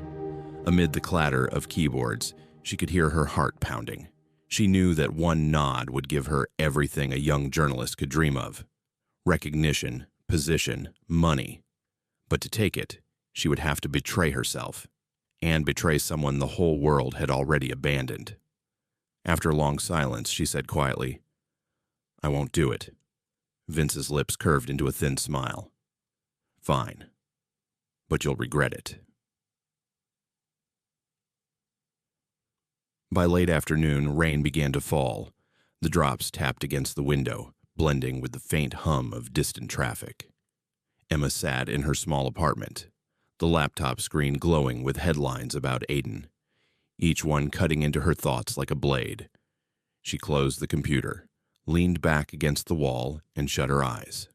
Amid the clatter of keyboards, she could hear her heart pounding. She knew that one nod would give her everything a young journalist could dream of. Recognition, position, money. But to take it, she would have to betray herself, and betray someone the whole world had already abandoned. After a long silence, she said quietly, "I won't do it." Vince's lips curved into a thin smile. "Fine, but you'll regret it." By late afternoon, rain began to fall. The drops tapped against the window, blending with the faint hum of distant traffic. Emma sat in her small apartment, the laptop screen glowing with headlines about Aiden, each one cutting into her thoughts like a blade. She closed the computer, leaned back against the wall, and shut her eyes.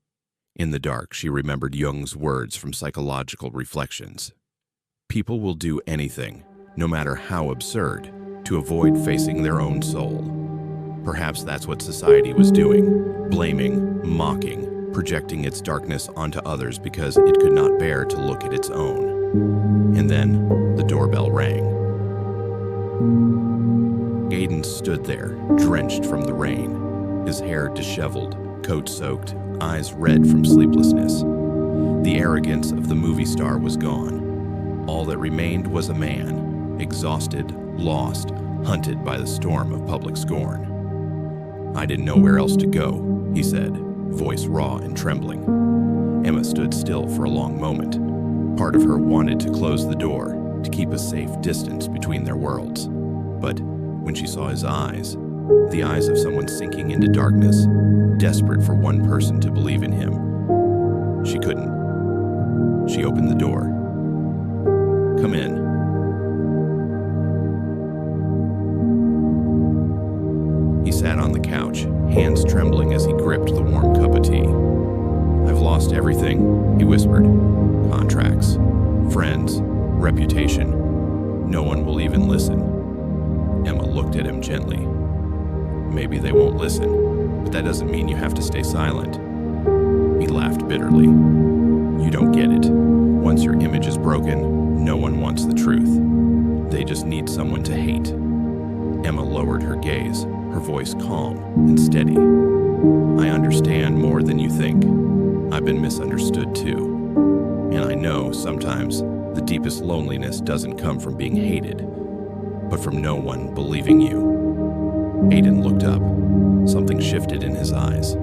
In the dark, she remembered Jung's words from Psychological Reflections. People will do anything, no matter how absurd, to avoid facing their own soul. Perhaps that's what society was doing, blaming, mocking, projecting its darkness onto others because it could not bear to look at its own. And then the doorbell rang. Aiden stood there, drenched from the rain, his hair disheveled, coat soaked, eyes red from sleeplessness. The arrogance of the movie star was gone. All that remained was a man, exhausted, lost, hunted by the storm of public scorn. "I didn't know where else to go," he said, voice raw and trembling. Emma stood still for a long moment. Part of her wanted to close the door, to keep a safe distance between their worlds. But when she saw his eyes, the eyes of someone sinking into darkness, desperate for one person to believe in him, she couldn't. She opened the door. "Come in." He sat on the couch, hands trembling as he gripped the warm cup of tea. "I've lost everything," he whispered. "Contracts, friends, reputation. No one will even listen." Emma looked at him gently. "Maybe they won't listen, but that doesn't mean you have to stay silent." He laughed bitterly. "You don't get it. Once your image is broken, no one wants the truth. They just need someone to hate." Emma lowered her gaze, her voice calm and steady. I understand more than you think. I've been misunderstood too. And I know sometimes the deepest loneliness doesn't come from being hated, but from no one believing you. Aiden looked up. Something shifted in his eyes.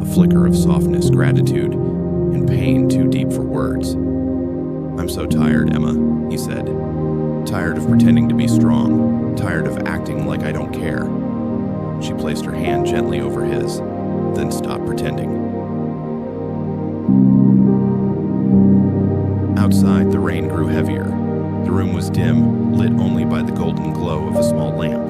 A flicker of softness, gratitude, and pain too deep for words. "I'm so tired, Emma," he said. "Tired of pretending to be strong. Tired of acting like I don't care." She placed her hand gently over his, then stopped pretending. Outside, the rain grew heavier. The room was dim, lit only by the golden glow of a small lamp.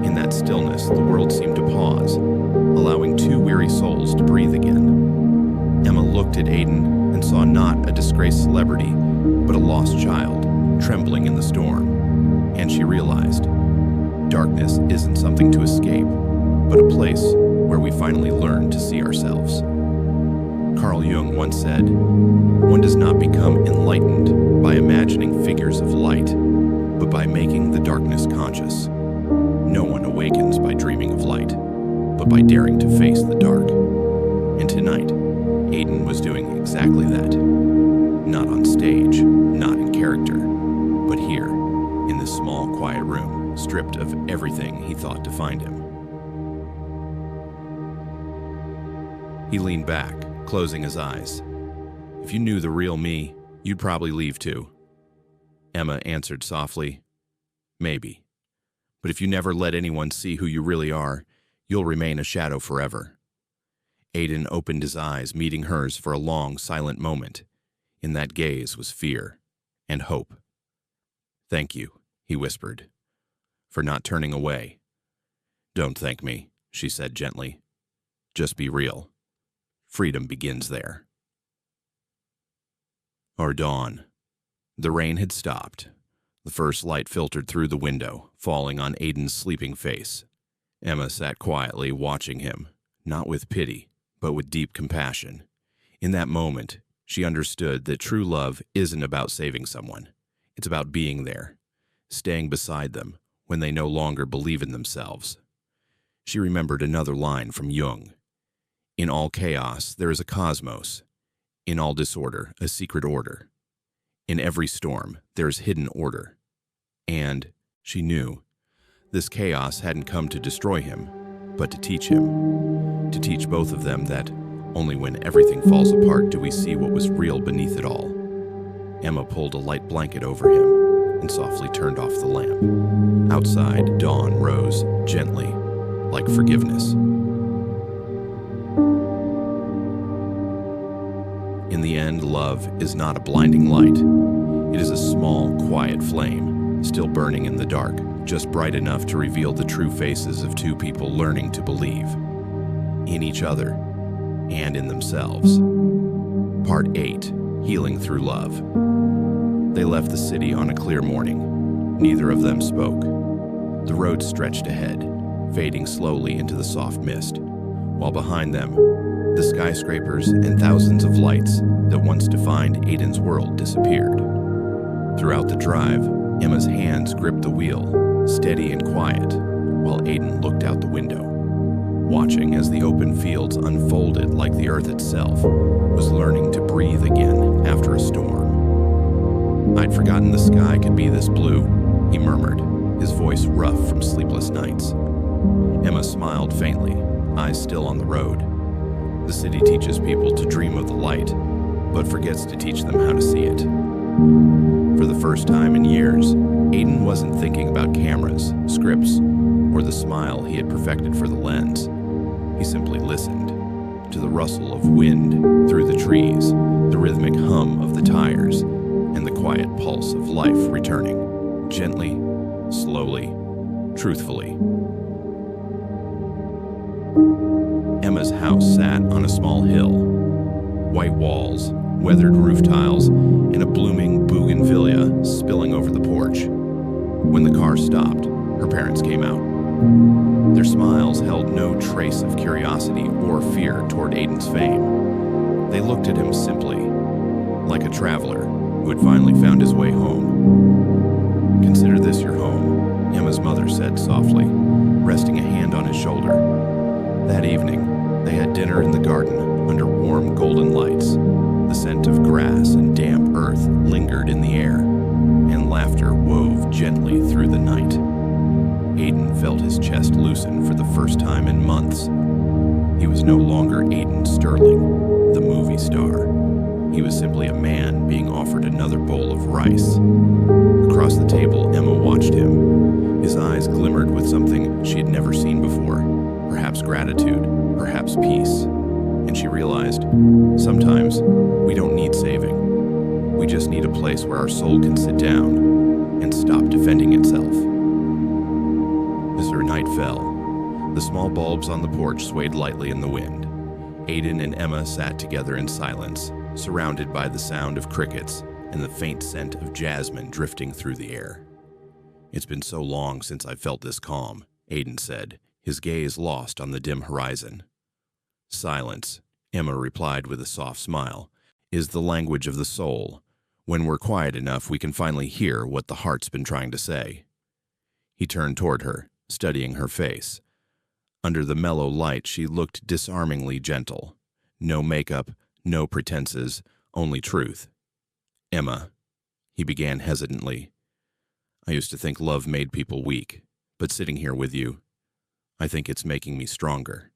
In that stillness, the world seemed to pause, allowing two weary souls to breathe again. Emma looked at Aiden and saw not a disgraced celebrity, but a lost child, trembling in the storm. And she realized, darkness isn't something to escape, but a place where we finally learn to see ourselves. Carl Jung once said, "One does not become enlightened by imagining figures of light, but by making the darkness conscious. No one awakens by dreaming of light, but by daring to face the dark." And tonight, Aiden was doing exactly that. Not on stage, not in character, but here, in this small, quiet room, stripped of everything he thought defined him. He leaned back, closing his eyes. "If you knew the real me, you'd probably leave too." Emma answered softly, "Maybe. But if you never let anyone see who you really are, you'll remain a shadow forever." Aiden opened his eyes, meeting hers for a long, silent moment. In that gaze was fear and hope. "Thank you," he whispered, "for not turning away." "Don't thank me," she said gently. "Just be real. Freedom begins there." Or dawn. The rain had stopped. The first light filtered through the window, falling on Aiden's sleeping face. Emma sat quietly, watching him, not with pity, but with deep compassion. In that moment, she understood that true love isn't about saving someone. It's about being there, staying beside them when they no longer believe in themselves. She remembered another line from Jung. "In all chaos, there is a cosmos. In all disorder, a secret order. In every storm, there is hidden order." And, she knew, this chaos hadn't come to destroy him, but to teach him. To teach both of them that only when everything falls apart do we see what was real beneath it all. Emma pulled a light blanket over him and softly turned off the lamp. Outside, dawn rose gently, like forgiveness. In the end, love is not a blinding light. It is a small, quiet flame, still burning in the dark, just bright enough to reveal the true faces of two people learning to believe in each other and in themselves. Part 8, Healing Through Love. They left the city on a clear morning. Neither of them spoke. The road stretched ahead, fading slowly into the soft mist, while behind them, the skyscrapers and thousands of lights that once defined Aiden's world disappeared. Throughout the drive, Emma's hands gripped the wheel, steady and quiet, while Aiden looked out the window, watching as the open fields unfolded like the earth itself was learning to breathe again after a storm. "I'd forgotten the sky could be this blue," he murmured, his voice rough from sleepless nights. Emma smiled faintly, eyes still on the road. The city teaches people to dream of the light, but forgets to teach them how to see it. For the first time in years, Aiden wasn't thinking about cameras, scripts, or the smile he had perfected for the lens. He simply listened to the rustle of wind through the trees, the rhythmic hum of the tires, and the quiet pulse of life returning, gently, slowly, truthfully. Emma's house sat on a small hill. White walls, weathered roof tiles, and a blooming bougainvillea spilling over the porch. When the car stopped, her parents came out. Their smiles held no trace of curiosity or fear toward Aiden's fame. They looked at him simply, like a traveler who had finally found his way home. "Consider this your home," Emma's mother said softly, resting a hand on his shoulder. That evening, They had dinner in the garden under warm golden lights. The scent of grass and damp earth lingered in the air, and laughter wove gently through the night. Aiden felt his chest loosen for the first time in months. He was no longer Aiden Sterling, the movie star. He was simply a man being offered another bowl of rice. Across the table, Emma watched him. His eyes glimmered with something she had never seen before, perhaps gratitude, perhaps peace. And she realized, sometimes we don't need saving. We just need a place where our soul can sit down and stop defending itself. As her night fell, the small bulbs on the porch swayed lightly in the wind. Aiden and Emma sat together in silence, surrounded by the sound of crickets and the faint scent of jasmine drifting through the air. "It's been so long since I felt this calm," Aiden said, his gaze lost on the dim horizon. "Silence," Emma replied with a soft smile, "is the language of the soul. When we're quiet enough, we can finally hear what the heart's been trying to say." He turned toward her, studying her face. Under the mellow light, she looked disarmingly gentle. No makeup, no pretenses, only truth. "Emma," he began hesitantly, "I used to think love made people weak, but sitting here with you, I think it's making me stronger."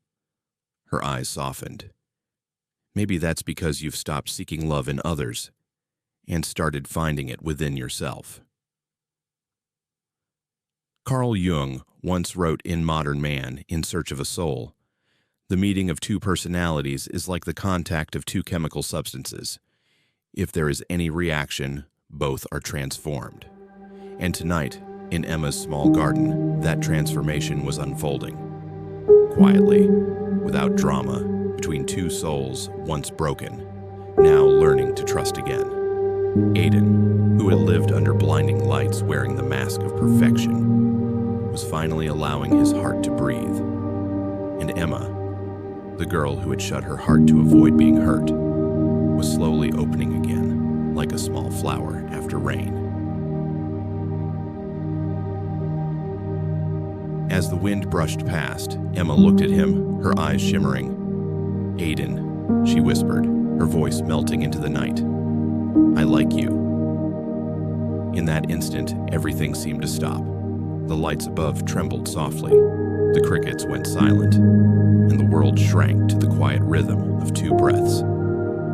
Her eyes softened. "Maybe that's because you've stopped seeking love in others and started finding it within yourself." Carl Jung once wrote in Modern Man, In Search of a Soul, "The meeting of two personalities is like the contact of two chemical substances. If there is any reaction, both are transformed." And tonight, in Emma's small garden, that transformation was unfolding. Quietly, without drama, between two souls once broken, now learning to trust again. Aiden, who had lived under blinding lights wearing the mask of perfection, was finally allowing his heart to breathe. And Emma, the girl who had shut her heart to avoid being hurt, was slowly opening again, like a small flower after rain. As the wind brushed past, Emma looked at him, her eyes shimmering. "Aiden," she whispered, her voice melting into the night. "I like you." In that instant, everything seemed to stop. The lights above trembled softly, the crickets went silent, and the world shrank to the quiet rhythm of two breaths.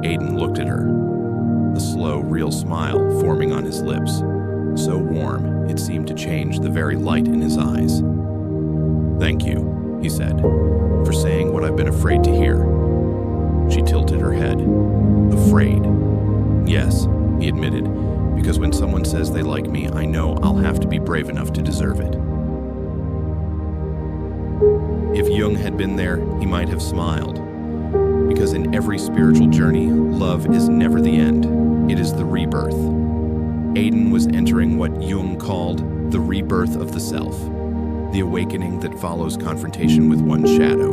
Aiden looked at her, a slow, real smile forming on his lips, so warm it seemed to change the very light in his eyes. "Thank you," he said, "for saying what I've been afraid to hear." She tilted her head. "Afraid?" "Yes," he admitted, "because when someone says they like me, I know I'll have to be brave enough to deserve it." If Jung had been there, he might have smiled. Because in every spiritual journey, love is never the end. It is the rebirth. Aiden was entering what Jung called the rebirth of the self, the awakening that follows confrontation with one's shadow.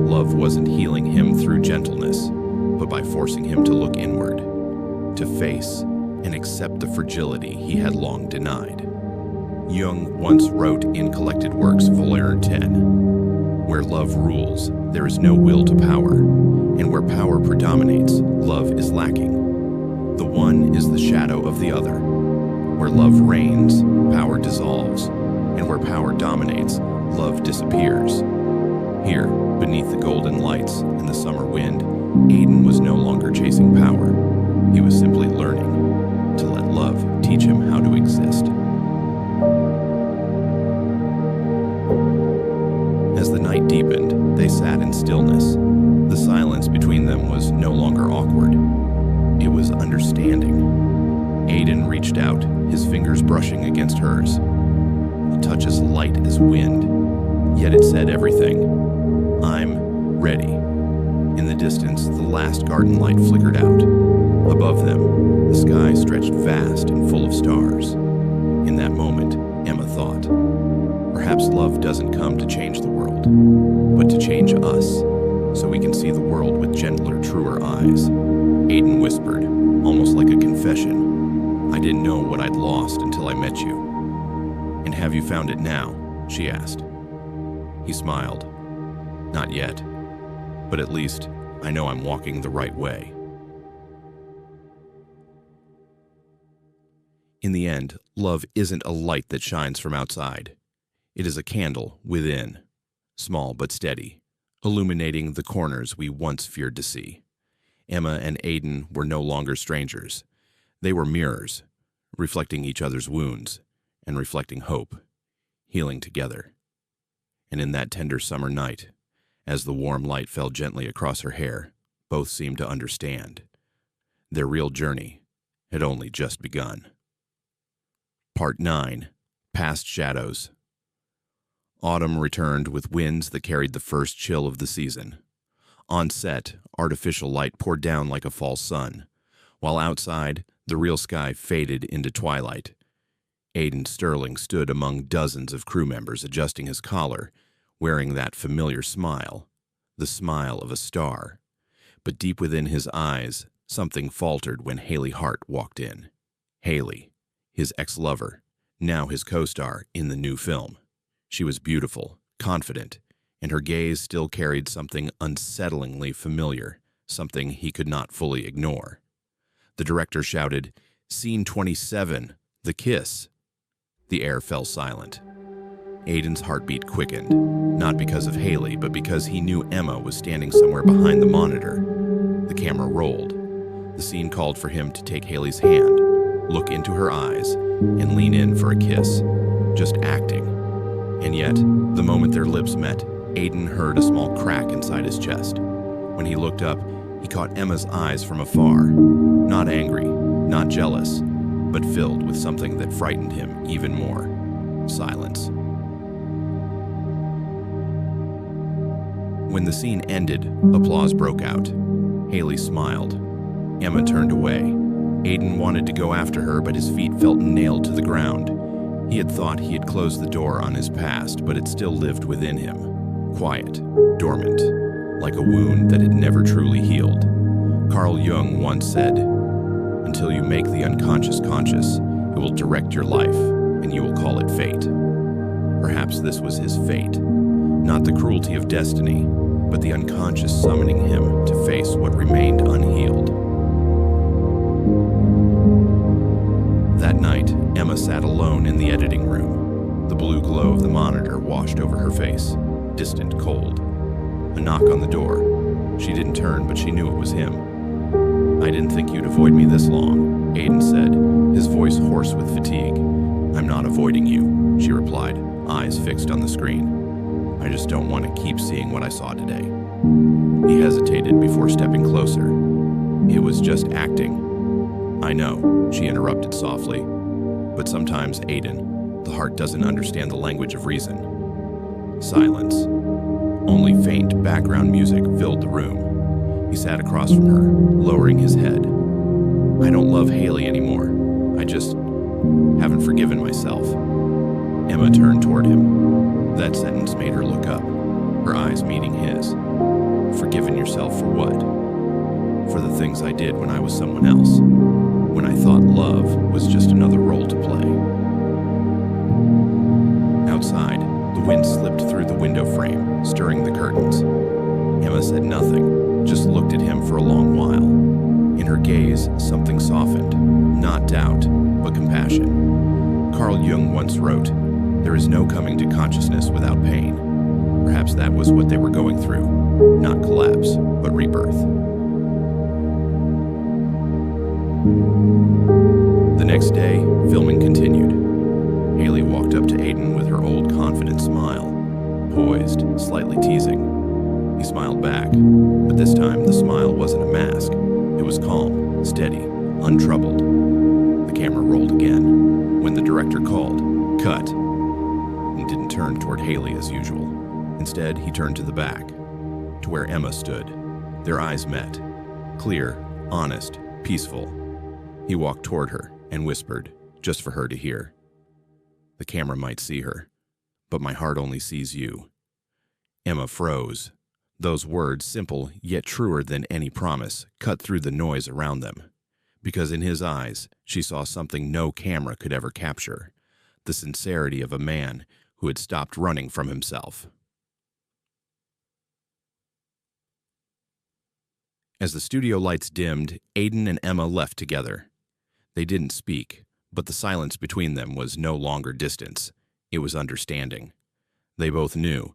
Love wasn't healing him through gentleness, but by forcing him to look inward, to face and accept the fragility he had long denied. Jung once wrote in Collected Works, Volume 10, "Where love rules, there is no will to power, and where power predominates, love is lacking. The one is the shadow of the other. Where love reigns, power dissolves, and where power dominates, love disappears." Here, beneath the golden lights and the summer wind, Aiden was no longer chasing power. He was simply learning to let love teach him how to exist. As the night deepened, they sat in stillness. The silence between them was no longer awkward. It was understanding. Aiden reached out, his fingers brushing against hers. A touch as light as wind, yet it said everything. "I'm ready." In the distance, the last garden light flickered out. Above them, the sky stretched vast and full of stars. In that moment, Emma thought, perhaps love doesn't come to change the world, but to change us, so we can see the world with gentler, truer eyes. Aiden whispered, almost like a confession, "I didn't know what I'd lost until I met you." "And have you found it now?" she asked. He smiled. "Not yet. but at least I know I'm walking the right way. In the end, love isn't a light that shines from outside. It is a candle within, small but steady, illuminating the corners we once feared to see. Emma and Aiden were no longer strangers. They were mirrors, reflecting each other's wounds and reflecting hope, healing together. And in that tender summer night, as the warm light fell gently across her hair, both seemed to understand. Their real journey had only just begun. Part 9. Past Shadows. Autumn returned with winds that carried the first chill of the season. On set, artificial light poured down like a fall sun, while outside, the real sky faded into twilight. Aiden Sterling stood among dozens of crew members adjusting his collar, wearing that familiar smile, the smile of a star. But deep within his eyes, something faltered when Haley Hart walked in. Haley, his ex-lover, now his co-star in the new film. She was beautiful, confident, and her gaze still carried something unsettlingly familiar, something he could not fully ignore. The director shouted, "Scene 27, the kiss." The air fell silent. Aiden's heartbeat quickened, not because of Haley, but because he knew Emma was standing somewhere behind the monitor. The camera rolled. The scene called for him to take Haley's hand, look into her eyes, and lean in for a kiss. Just acting. And yet, the moment their lips met, Aiden heard a small crack inside his chest. When he looked up, he caught Emma's eyes from afar. Not angry, not jealous, but filled with something that frightened him even more. Silence. When the scene ended, applause broke out. Haley smiled. Emma turned away. Aiden wanted to go after her, but his feet felt nailed to the ground. He had thought he had closed the door on his past, but it still lived within him. Quiet, dormant, like a wound that had never truly healed. Carl Jung once said, "Until you make the unconscious conscious, it will direct your life, and you will call it fate." Perhaps this was his fate. Not the cruelty of destiny, but the unconscious summoning him to face what remained unhealed. That night, Emma sat alone in the editing room. The blue glow of the monitor washed over her face, distant, cold. A knock on the door. She didn't turn, but she knew it was him. "I didn't think you'd avoid me this long," Aiden said, his voice hoarse with fatigue. "I'm not avoiding you," she replied, eyes fixed on the screen. "I just don't want to keep seeing what I saw today." He hesitated before stepping closer. "It was just acting." "I know," she interrupted softly. "But sometimes, Aiden, the heart doesn't understand the language of reason." Silence. Only faint background music filled the room. He sat across from her, lowering his head. "I don't love Haley anymore. I just haven't forgiven myself." Emma turned toward him. That sentence made her look up, her eyes meeting his. "Forgiven yourself for what?" "For the things I did when I was someone else. When I thought love was just another role to play." Outside, the wind slipped through the window frame, stirring the curtains. Emma said nothing, just looked at him for a long while. In her gaze, something softened, not doubt, but compassion. Carl Jung once wrote, "There is no coming to consciousness without pain." Perhaps that was what they were going through, not collapse, but rebirth. The next day, filming continued. Haley walked up to Aiden with her old confident smile, poised, slightly teasing. He smiled back, but this time the smile wasn't a mask. It was calm, steady, untroubled. The camera rolled again. When the director called, "Cut," he didn't turn toward Haley as usual. Instead, he turned to the back, to where Emma stood. Their eyes met, clear, honest, peaceful. He walked toward her and whispered, just for her to hear. "The camera might see her, but my heart only sees you." Emma froze. Those words, simple yet truer than any promise, cut through the noise around them. Because in his eyes, she saw something no camera could ever capture, the sincerity of a man who had stopped running from himself. As the studio lights dimmed, Aiden and Emma left together. They didn't speak, but the silence between them was no longer distance. It was understanding. They both knew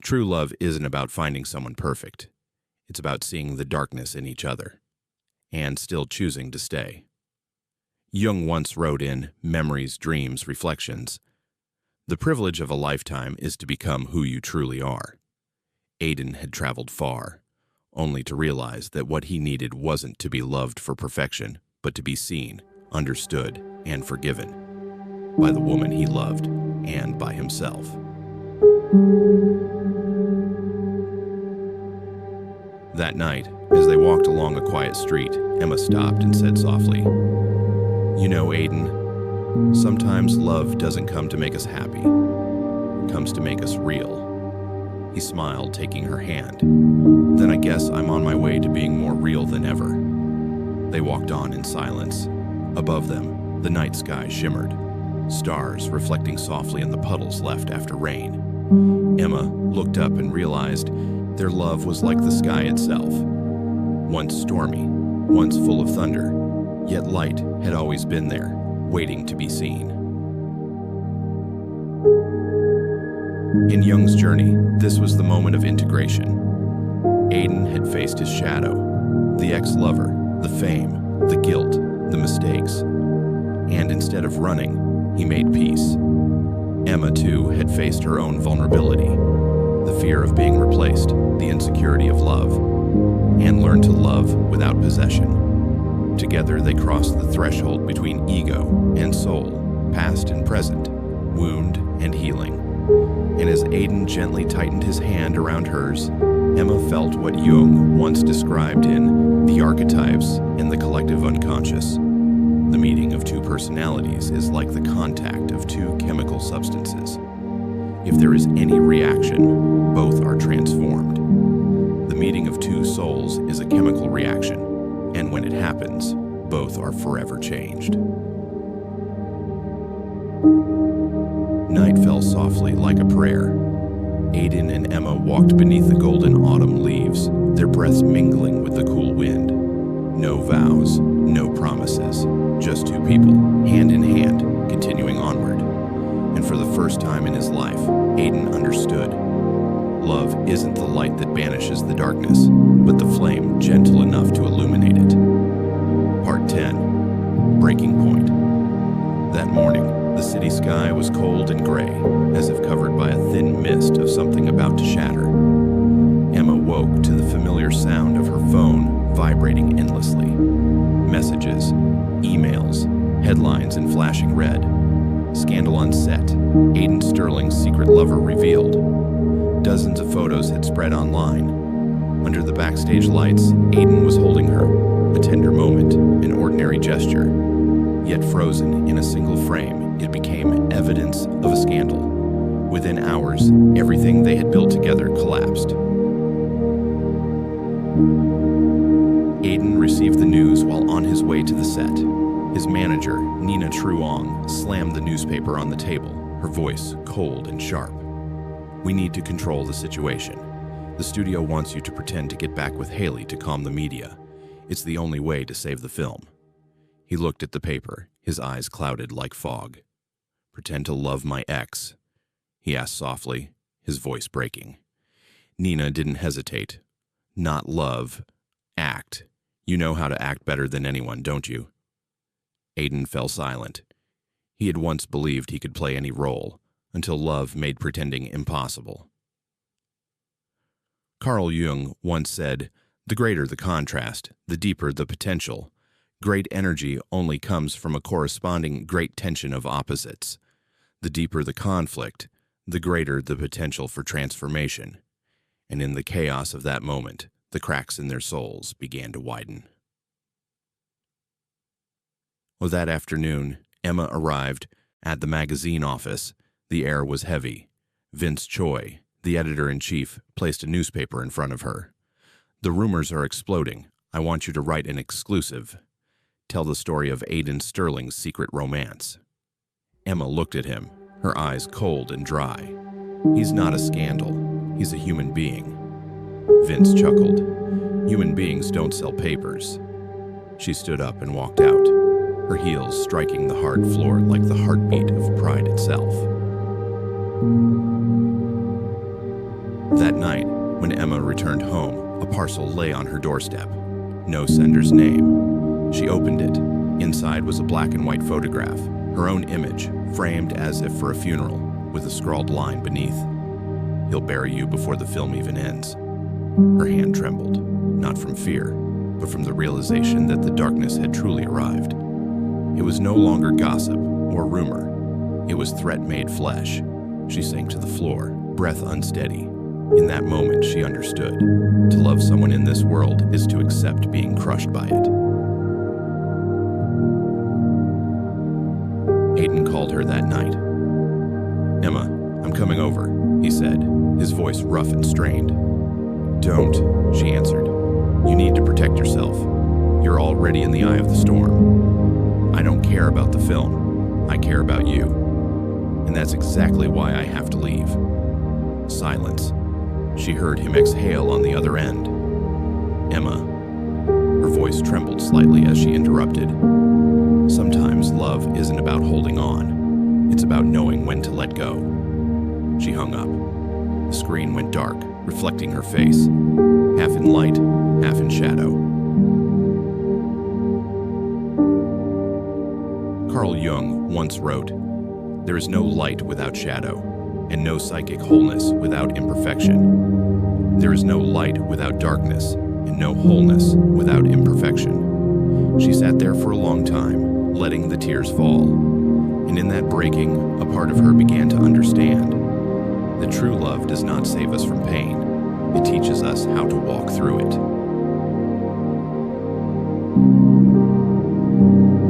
true love isn't about finding someone perfect. It's about seeing the darkness in each other and still choosing to stay. Jung once wrote in Memories, Dreams, Reflections, "The privilege of a lifetime is to become who you truly are." Aiden had traveled far, only to realize that what he needed wasn't to be loved for perfection, but to be seen, understood, and forgiven by the woman he loved and by himself. That night, as they walked along a quiet street, Emma stopped and said softly, "You know, Aiden, sometimes love doesn't come to make us happy. It comes to make us real." He smiled, taking her hand. "Then I guess I'm on my way to being more real than ever." They walked on in silence. Above them, the night sky shimmered, stars reflecting softly in the puddles left after rain. Emma looked up and realized their love was like the sky itself. Once stormy, once full of thunder, yet light had always been there, waiting to be seen. In Jung's journey, this was the moment of integration. Aiden had faced his shadow, the ex-lover, the fame, the guilt, the mistakes. And instead of running, he made peace. Emma, too, had faced her own vulnerability, the fear of being replaced, the insecurity of love, and learned to love without possession. Together, they crossed the threshold between ego and soul, past and present, wound and healing. And as Aiden gently tightened his hand around hers, Emma felt what Jung once described in The Archetypes and the Collective Unconscious. The meeting of two personalities is like the contact of two chemical substances. If there is any reaction, both are transformed. The meeting of two souls is a chemical reaction, and when it happens, both are forever changed. Night fell softly like a prayer. Aiden and Emma walked beneath the golden autumn leaves, their breaths mingling with the cool wind. No vows, no promises, just two people, hand in hand, continuing onward. And for the first time in his life, Aiden understood. Love isn't the light that banishes the darkness, but the flame gentle enough to illuminate it. Part 10. Breaking Point. That morning, the city sky was cold and gray, as if covered by a thin mist of something about to shatter. Emma woke to the familiar sound of her phone vibrating endlessly. Messages, emails, headlines in flashing red. Scandal on set. Aiden Sterling's secret lover revealed. Dozens of photos had spread online. Under the backstage lights, Aiden was holding her, a tender moment, an ordinary gesture. Yet frozen in a single frame, it became evidence of a scandal. Within hours, everything they had built together collapsed. Aiden received the news while on his way to the set. His manager, Nina Truong, slammed the newspaper on the table, her voice cold and sharp. "We need to control the situation. The studio wants you to pretend to get back with Haley to calm the media. It's the only way to save the film." He looked at the paper, his eyes clouded like fog. "Pretend to love my ex?" he asked softly, his voice breaking. Nina didn't hesitate. "Not love. Act. You know how to act better than anyone, don't you?" Aiden fell silent. He had once believed he could play any role, until love made pretending impossible. Carl Jung once said, "The greater the contrast, the deeper the potential. Great energy only comes from a corresponding great tension of opposites. The deeper the conflict, the greater the potential for transformation." And in the chaos of that moment, the cracks in their souls began to widen. Well, that afternoon, Emma arrived at the magazine office. The air was heavy. Vince Choi, the editor-in-chief, placed a newspaper in front of her. "The rumors are exploding. I want you to write an exclusive. Tell the story of Aiden Sterling's secret romance." Emma looked at him, her eyes cold and dry. "He's not a scandal. He's a human being." Vince chuckled. Human beings don't sell papers. She stood up and walked out, her heels striking the hard floor like the heartbeat of pride itself. That night, when Emma returned home, a parcel lay on her doorstep. No sender's name. She opened it. Inside was a black and white photograph, her own image, framed as if for a funeral, with a scrawled line beneath. "He'll bury you before the film even ends." Her hand trembled, not from fear, but from the realization that the darkness had truly arrived. It was no longer gossip or rumor. It was threat made flesh. She sank to the floor, breath unsteady. In that moment, she understood. To love someone in this world is to accept being crushed by it. Aiden called her that night. "Emma, I'm coming over," he said, his voice rough and strained. "Don't," she answered. "You need to protect yourself. You're already in the eye of the storm. I don't care about the film. I care about you. And that's exactly why I have to leave." Silence. She heard him exhale on the other end. "Emma." Her voice trembled slightly as she interrupted. "Sometimes love isn't about holding on. It's about knowing when to let go." She hung up. The screen went dark, reflecting her face, half in light, half in shadow. Carl Jung once wrote, "There is no light without shadow, and no psychic wholeness without imperfection. There is no light without darkness, and no wholeness without imperfection." She sat there for a long time, letting the tears fall. And in that breaking, a part of her began to understand that true love does not save us from pain. It teaches us how to walk through it.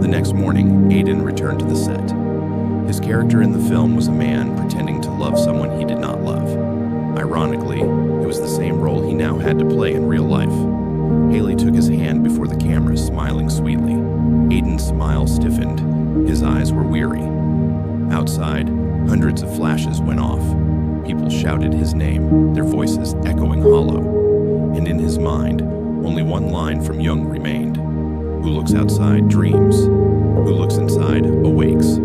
The next morning, Aiden returned to the set. His character in the film was a man pretending to love someone he did not love. Ironically, it was the same role he now had to play in real life. Haley took his hand before the camera, smiling sweetly. Aiden's smile stiffened. His eyes were weary. Outside, hundreds of flashes went off. People shouted his name, their voices echoing hollow. And in his mind, only one line from Jung remained. "Who looks outside dreams. Who looks inside awakes.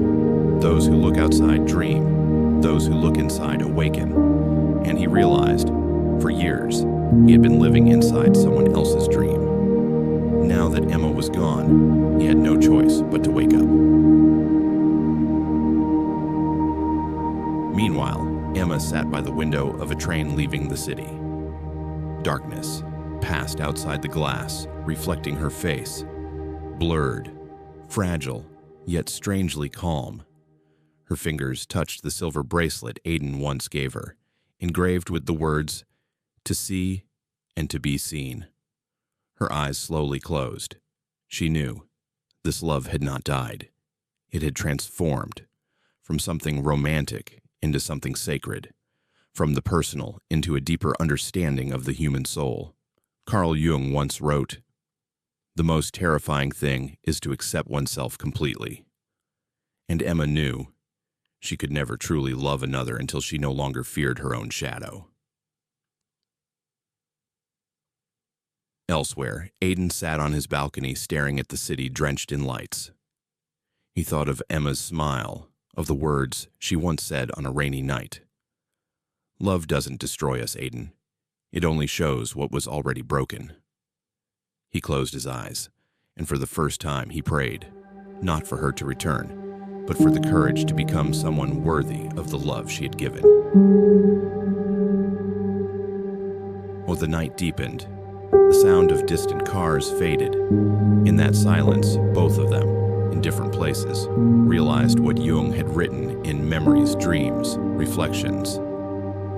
Those who look outside dream. Those who look inside awaken." And he realized, for years, he had been living inside someone else's dream. Now that Emma was gone, he had no choice but to wake up. Meanwhile, Emma sat by the window of a train leaving the city. Darkness passed outside the glass, reflecting her face. Blurred, fragile, yet strangely calm. Her fingers touched the silver bracelet Aiden once gave her, engraved with the words, "To see and to be seen." Her eyes slowly closed. She knew this love had not died. It had transformed from something romantic into something sacred, from the personal into a deeper understanding of the human soul. Carl Jung once wrote, "The most terrifying thing is to accept oneself completely." And Emma knew she could never truly love another until she no longer feared her own shadow. Elsewhere, Aiden sat on his balcony staring at the city drenched in lights. He thought of Emma's smile, of the words she once said on a rainy night. "Love doesn't destroy us, Aiden. It only shows what was already broken." He closed his eyes, and for the first time he prayed, not for her to return, but for the courage to become someone worthy of the love she had given. While the night deepened, the sound of distant cars faded. In that silence, both of them, in different places, realized what Jung had written in Memories, Dreams, Reflections.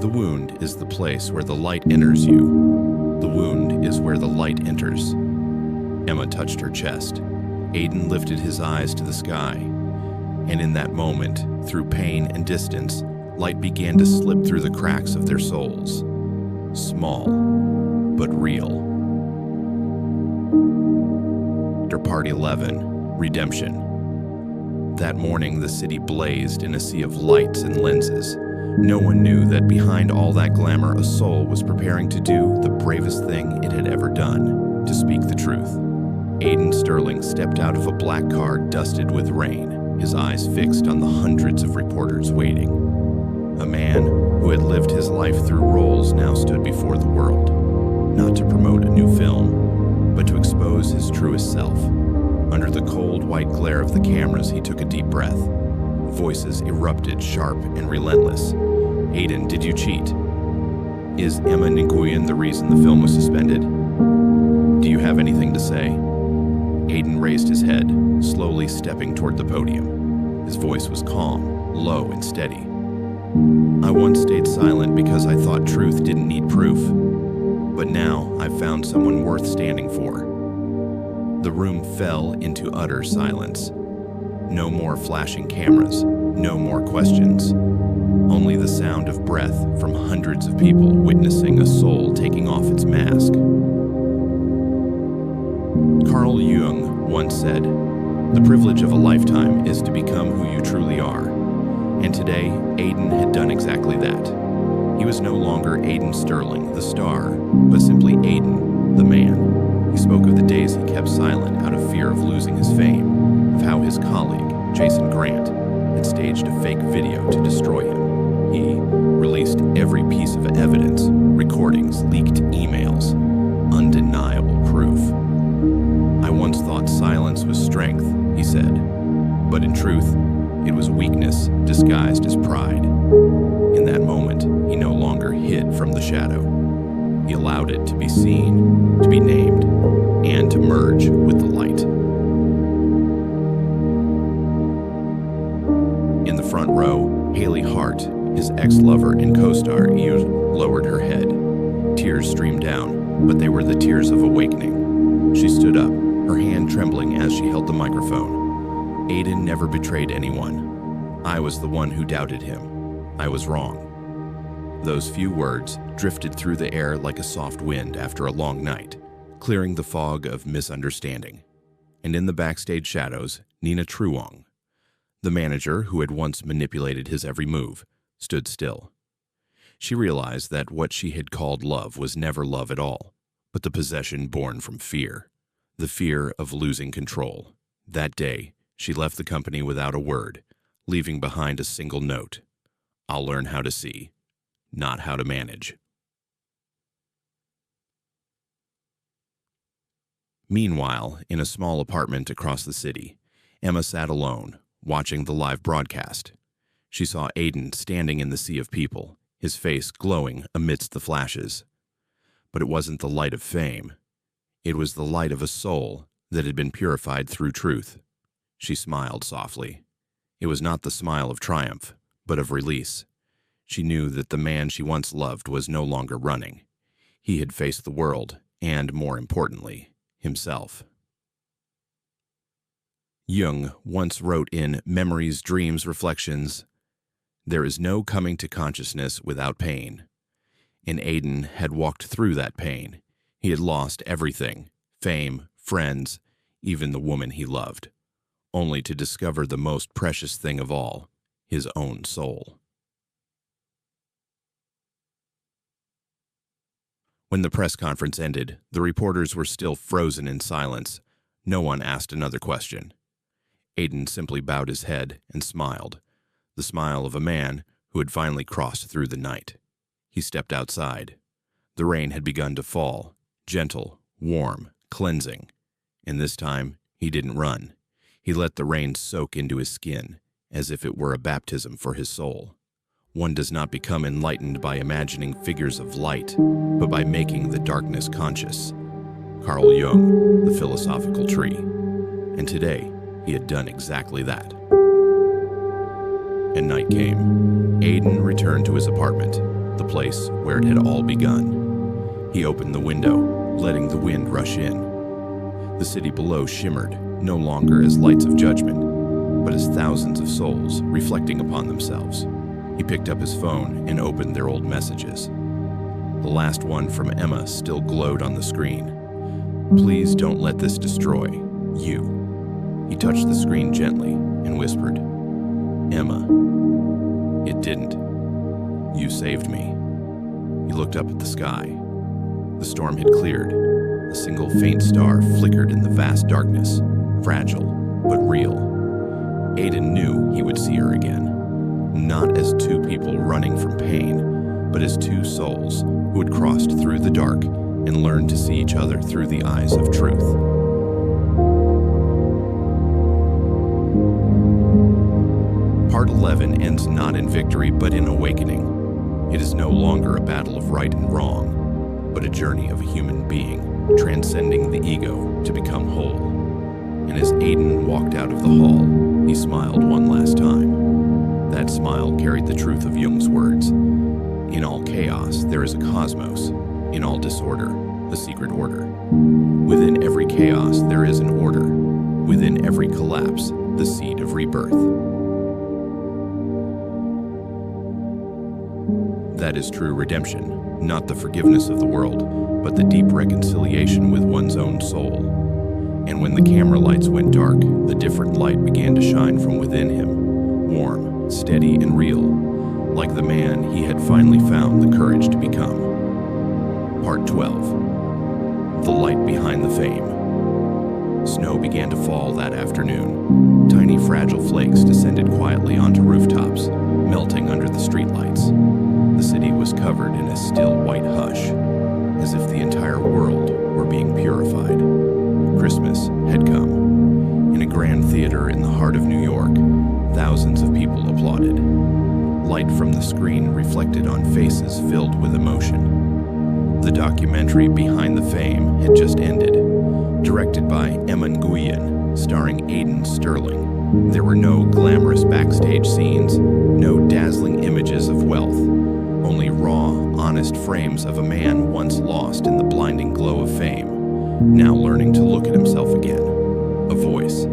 The wound is the place where the light enters you. The wound is where the light enters. Emma touched her chest. Aiden lifted his eyes to the sky. And in that moment, through pain and distance, light began to slip through the cracks of their souls. Small, but real. After Part 11, Redemption. That morning, the city blazed in a sea of lights and lenses. No one knew that behind all that glamour, a soul was preparing to do the bravest thing it had ever done, to speak the truth. Aiden Sterling stepped out of a black car dusted with rain, his eyes fixed on the hundreds of reporters waiting. A man who had lived his life through roles now stood before the world, not to promote a new film, but to expose his truest self. Under the cold, white glare of the cameras, he took a deep breath. Voices erupted, sharp and relentless. Aiden, did you cheat? Is Emma Nguyen the reason the film was suspended? Do you have anything to say? Aiden raised his head, slowly stepping toward the podium. His voice was calm, low and steady. I once stayed silent because I thought truth didn't need proof. But now I've found someone worth standing for. The room fell into utter silence. No more flashing cameras, no more questions. Only the sound of breath from hundreds of people witnessing a soul taking off its mask. Carl Jung once said, "The privilege of a lifetime is to become who you truly are." And today, Aiden had done exactly that. He was no longer Aiden Sterling, the star, but simply Aiden, the man. He spoke of the days he kept silent out of fear of losing his fame, of how his colleague, Jason Grant, had staged a fake video to destroy him. He released every piece of evidence, recordings, leaked emails, undeniable proof. I once thought silence was strength, he said, but in truth, it was weakness disguised as pride. In that moment, he no longer hid from the shadow. He allowed it to be seen, to be named, and to merge with the light. In the front row, Haley Hart, his ex-lover and co-star, lowered her head. Tears streamed down, but they were the tears of awakening. She stood up, her hand trembling as she held the microphone. Aiden never betrayed anyone. I was the one who doubted him. I was wrong. Those few words drifted through the air like a soft wind after a long night, clearing the fog of misunderstanding. And in the backstage shadows, Nina Truong, the manager who had once manipulated his every move, stood still. She realized that what she had called love was never love at all, but the possession born from fear, the fear of losing control. That day, she left the company without a word, leaving behind a single note. I'll learn how to see, not how to manage. Meanwhile, in a small apartment across the city, Emma sat alone, watching the live broadcast. She saw Aiden standing in the sea of people, his face glowing amidst the flashes. But it wasn't the light of fame. It was the light of a soul that had been purified through truth. She smiled softly. It was not the smile of triumph, but of release. She knew that the man she once loved was no longer running. He had faced the world, and, more importantly, himself. Jung once wrote in Memories, Dreams, Reflections, "There is no coming to consciousness without pain." And Aiden had walked through that pain. He had lost everything, fame, friends, even the woman he loved, only to discover the most precious thing of all, his own soul. When the press conference ended, the reporters were still frozen in silence. No one asked another question. Aiden simply bowed his head and smiled, the smile of a man who had finally crossed through the night. He stepped outside. The rain had begun to fall, gentle, warm, cleansing. And this time, he didn't run. He let the rain soak into his skin, as if it were a baptism for his soul. One does not become enlightened by imagining figures of light, but by making the darkness conscious. Carl Jung, the philosophical tree. And today, he had done exactly that. And night came. Aiden returned to his apartment, the place where it had all begun. He opened the window, letting the wind rush in. The city below shimmered, no longer as lights of judgment, but as thousands of souls reflecting upon themselves. He picked up his phone and opened their old messages. The last one from Emma still glowed on the screen. "Please don't let this destroy you." He touched the screen gently and whispered, "Emma." It didn't. "You saved me." He looked up at the sky. The storm had cleared. A single faint star flickered in the vast darkness, fragile but real. Aiden knew he would see her again, not as two people running from pain, but as two souls who had crossed through the dark and learned to see each other through the eyes of truth. Part 11 ends not in victory but in awakening. It is no longer a battle of right and wrong, but a journey of a human being transcending the ego to become whole. And as Aiden walked out of the hall, he smiled one last time. That smile carried the truth of Jung's words. In all chaos, there is a cosmos. In all disorder, a secret order. Within every chaos, there is an order. Within every collapse, the seed of rebirth. That is true redemption, not the forgiveness of the world, but the deep reconciliation with one's own soul. And when the camera lights went dark, the different light began to shine from within him, warm, steady, and real, like the man he had finally found the courage to become. Part 12. The light behind the fame. Snow began to fall that afternoon. Tiny fragile flakes descended quietly onto rooftops, melting under the streetlights. The city was covered in a still white hush, as if the entire world were being purified. Christmas had come. In a grand theater in the heart of New York, thousands of people applauded. Light from the screen reflected on faces filled with emotion. The documentary Behind the Fame had just ended, directed by Emma Nguyen, starring Aiden Sterling. There were no glamorous backstage scenes, no dazzling images of wealth, only raw, honest frames of a man once lost in the blinding glow of fame, now learning to look at himself again. A voice,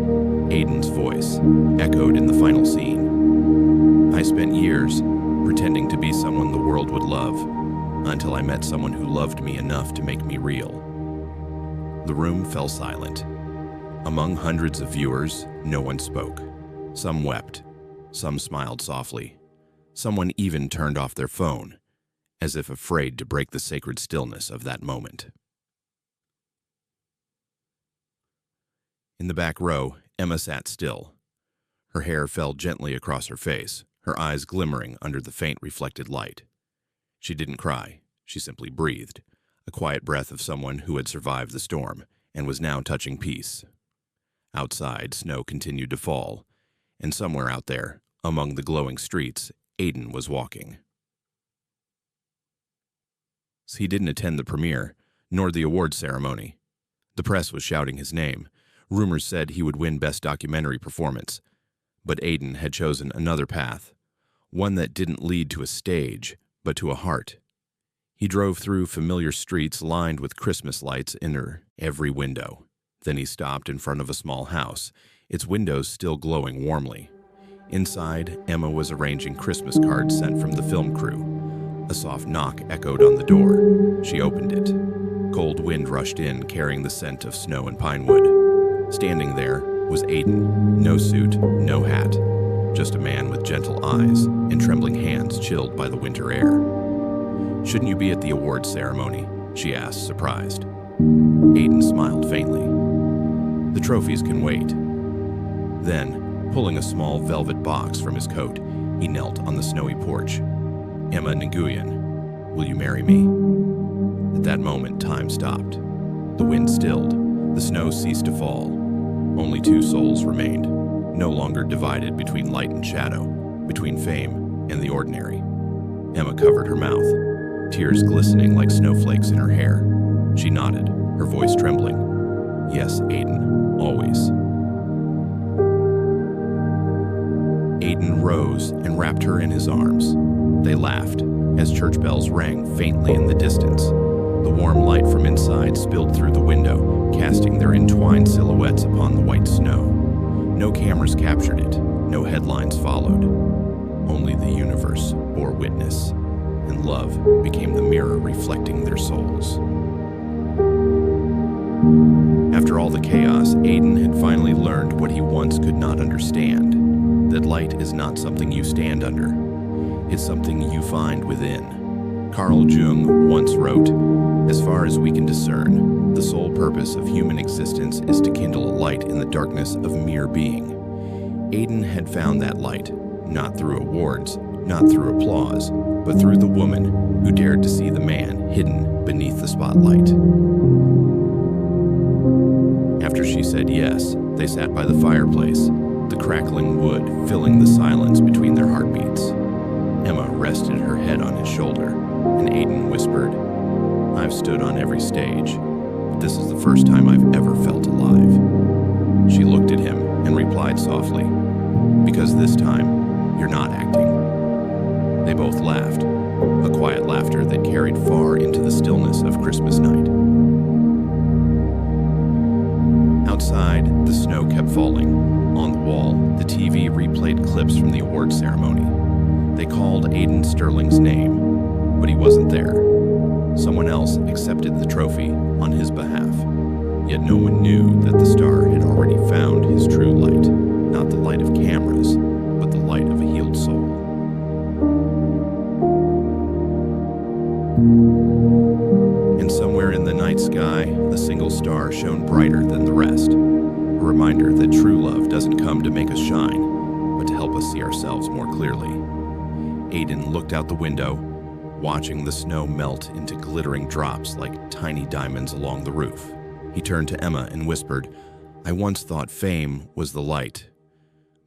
Aiden's voice, echoed in the final scene. I spent years pretending to be someone the world would love, until I met someone who loved me enough to make me real. The room fell silent. Among hundreds of viewers, no one spoke. Some wept, some smiled softly. Someone even turned off their phone, as if afraid to break the sacred stillness of that moment. In the back row, Emma sat still. Her hair fell gently across her face, her eyes glimmering under the faint reflected light. She didn't cry, she simply breathed, a quiet breath of someone who had survived the storm and was now touching peace. Outside, snow continued to fall, and somewhere out there, among the glowing streets, Aiden was walking. He didn't attend the premiere, nor the awards ceremony. The press was shouting his name. Rumors said he would win Best Documentary Performance. But Aiden had chosen another path, one that didn't lead to a stage, but to a heart. He drove through familiar streets lined with Christmas lights in every window. Then he stopped in front of a small house, its windows still glowing warmly. Inside, Emma was arranging Christmas cards sent from the film crew. A soft knock echoed on the door. She opened it. Cold wind rushed in, carrying the scent of snow and pine wood. Standing there was Aiden, no suit, no hat, just a man with gentle eyes and trembling hands chilled by the winter air. "Shouldn't you be at the awards ceremony?" she asked, surprised. Aiden smiled faintly. "The trophies can wait." Then, pulling a small velvet box from his coat, he knelt on the snowy porch. "Emma Nguyen, will you marry me?" At that moment, time stopped. The wind stilled. The snow ceased to fall. Only two souls remained, no longer divided between light and shadow, between fame and the ordinary. Emma covered her mouth, tears glistening like snowflakes in her hair. She nodded, her voice trembling. "Yes, Aiden, always." Aiden rose and wrapped her in his arms. They laughed as church bells rang faintly in the distance. The warm light from inside spilled through the window, casting their entwined silhouettes upon the white snow. No cameras captured it, no headlines followed. Only the universe bore witness, and love became the mirror reflecting their souls. After all the chaos, Aiden had finally learned what he once could not understand, that light is not something you stand under. It's something you find within. Carl Jung once wrote, "As far as we can discern, the sole purpose of human existence is to kindle a light in the darkness of mere being." Aiden had found that light, not through awards, not through applause, but through the woman who dared to see the man hidden beneath the spotlight. After she said yes, they sat by the fireplace, the crackling wood filling the silence between their heartbeats. Emma rested her head on his shoulder, and Aiden whispered, "I've stood on every stage, but this is the first time I've ever felt alive." She looked at him and replied softly, "Because this time, you're not acting." They both laughed, a quiet laughter that carried far into the stillness of Christmas night. Outside, the snow kept falling. On the wall, the TV replayed clips from the award ceremony. They called Aiden Sterling's name, but he wasn't there. Someone else accepted the trophy on his behalf. Yet no one knew that the star had already found his true light, not the light of cameras, but the light of a healed soul. And somewhere in the night sky, a single star shone brighter than the rest, a reminder that true love doesn't come to make us shine, but to help us see ourselves more clearly. Aiden looked out the window, watching the snow melt into glittering drops like tiny diamonds along the roof. He turned to Emma and whispered, "I once thought fame was the light,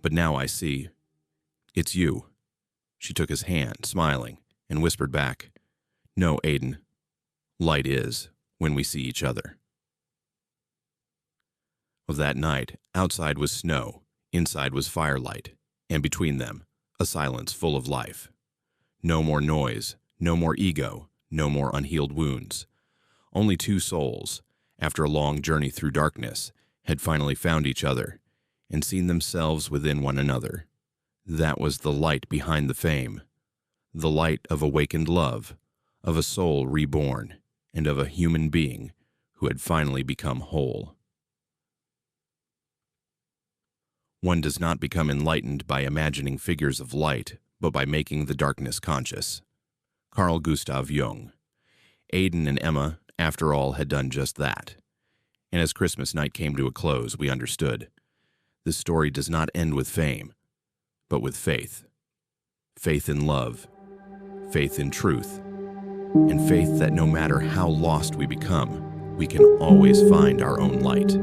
but now I see. It's you." She took his hand, smiling, and whispered back, "No, Aiden. Light is when we see each other." Of that night, outside was snow, inside was firelight, and between them, a silence full of life. No more noise, no more ego, no more unhealed wounds. Only two souls, after a long journey through darkness, had finally found each other and seen themselves within one another. That was the light behind the fame, the light of awakened love, of a soul reborn, and of a human being who had finally become whole. One does not become enlightened by imagining figures of light, but by making the darkness conscious. Carl Gustav Jung. Aiden and Emma, after all, had done just that. And as Christmas night came to a close, we understood. This story does not end with fame, but with faith. Faith in love, faith in truth, and faith that no matter how lost we become, we can always find our own light.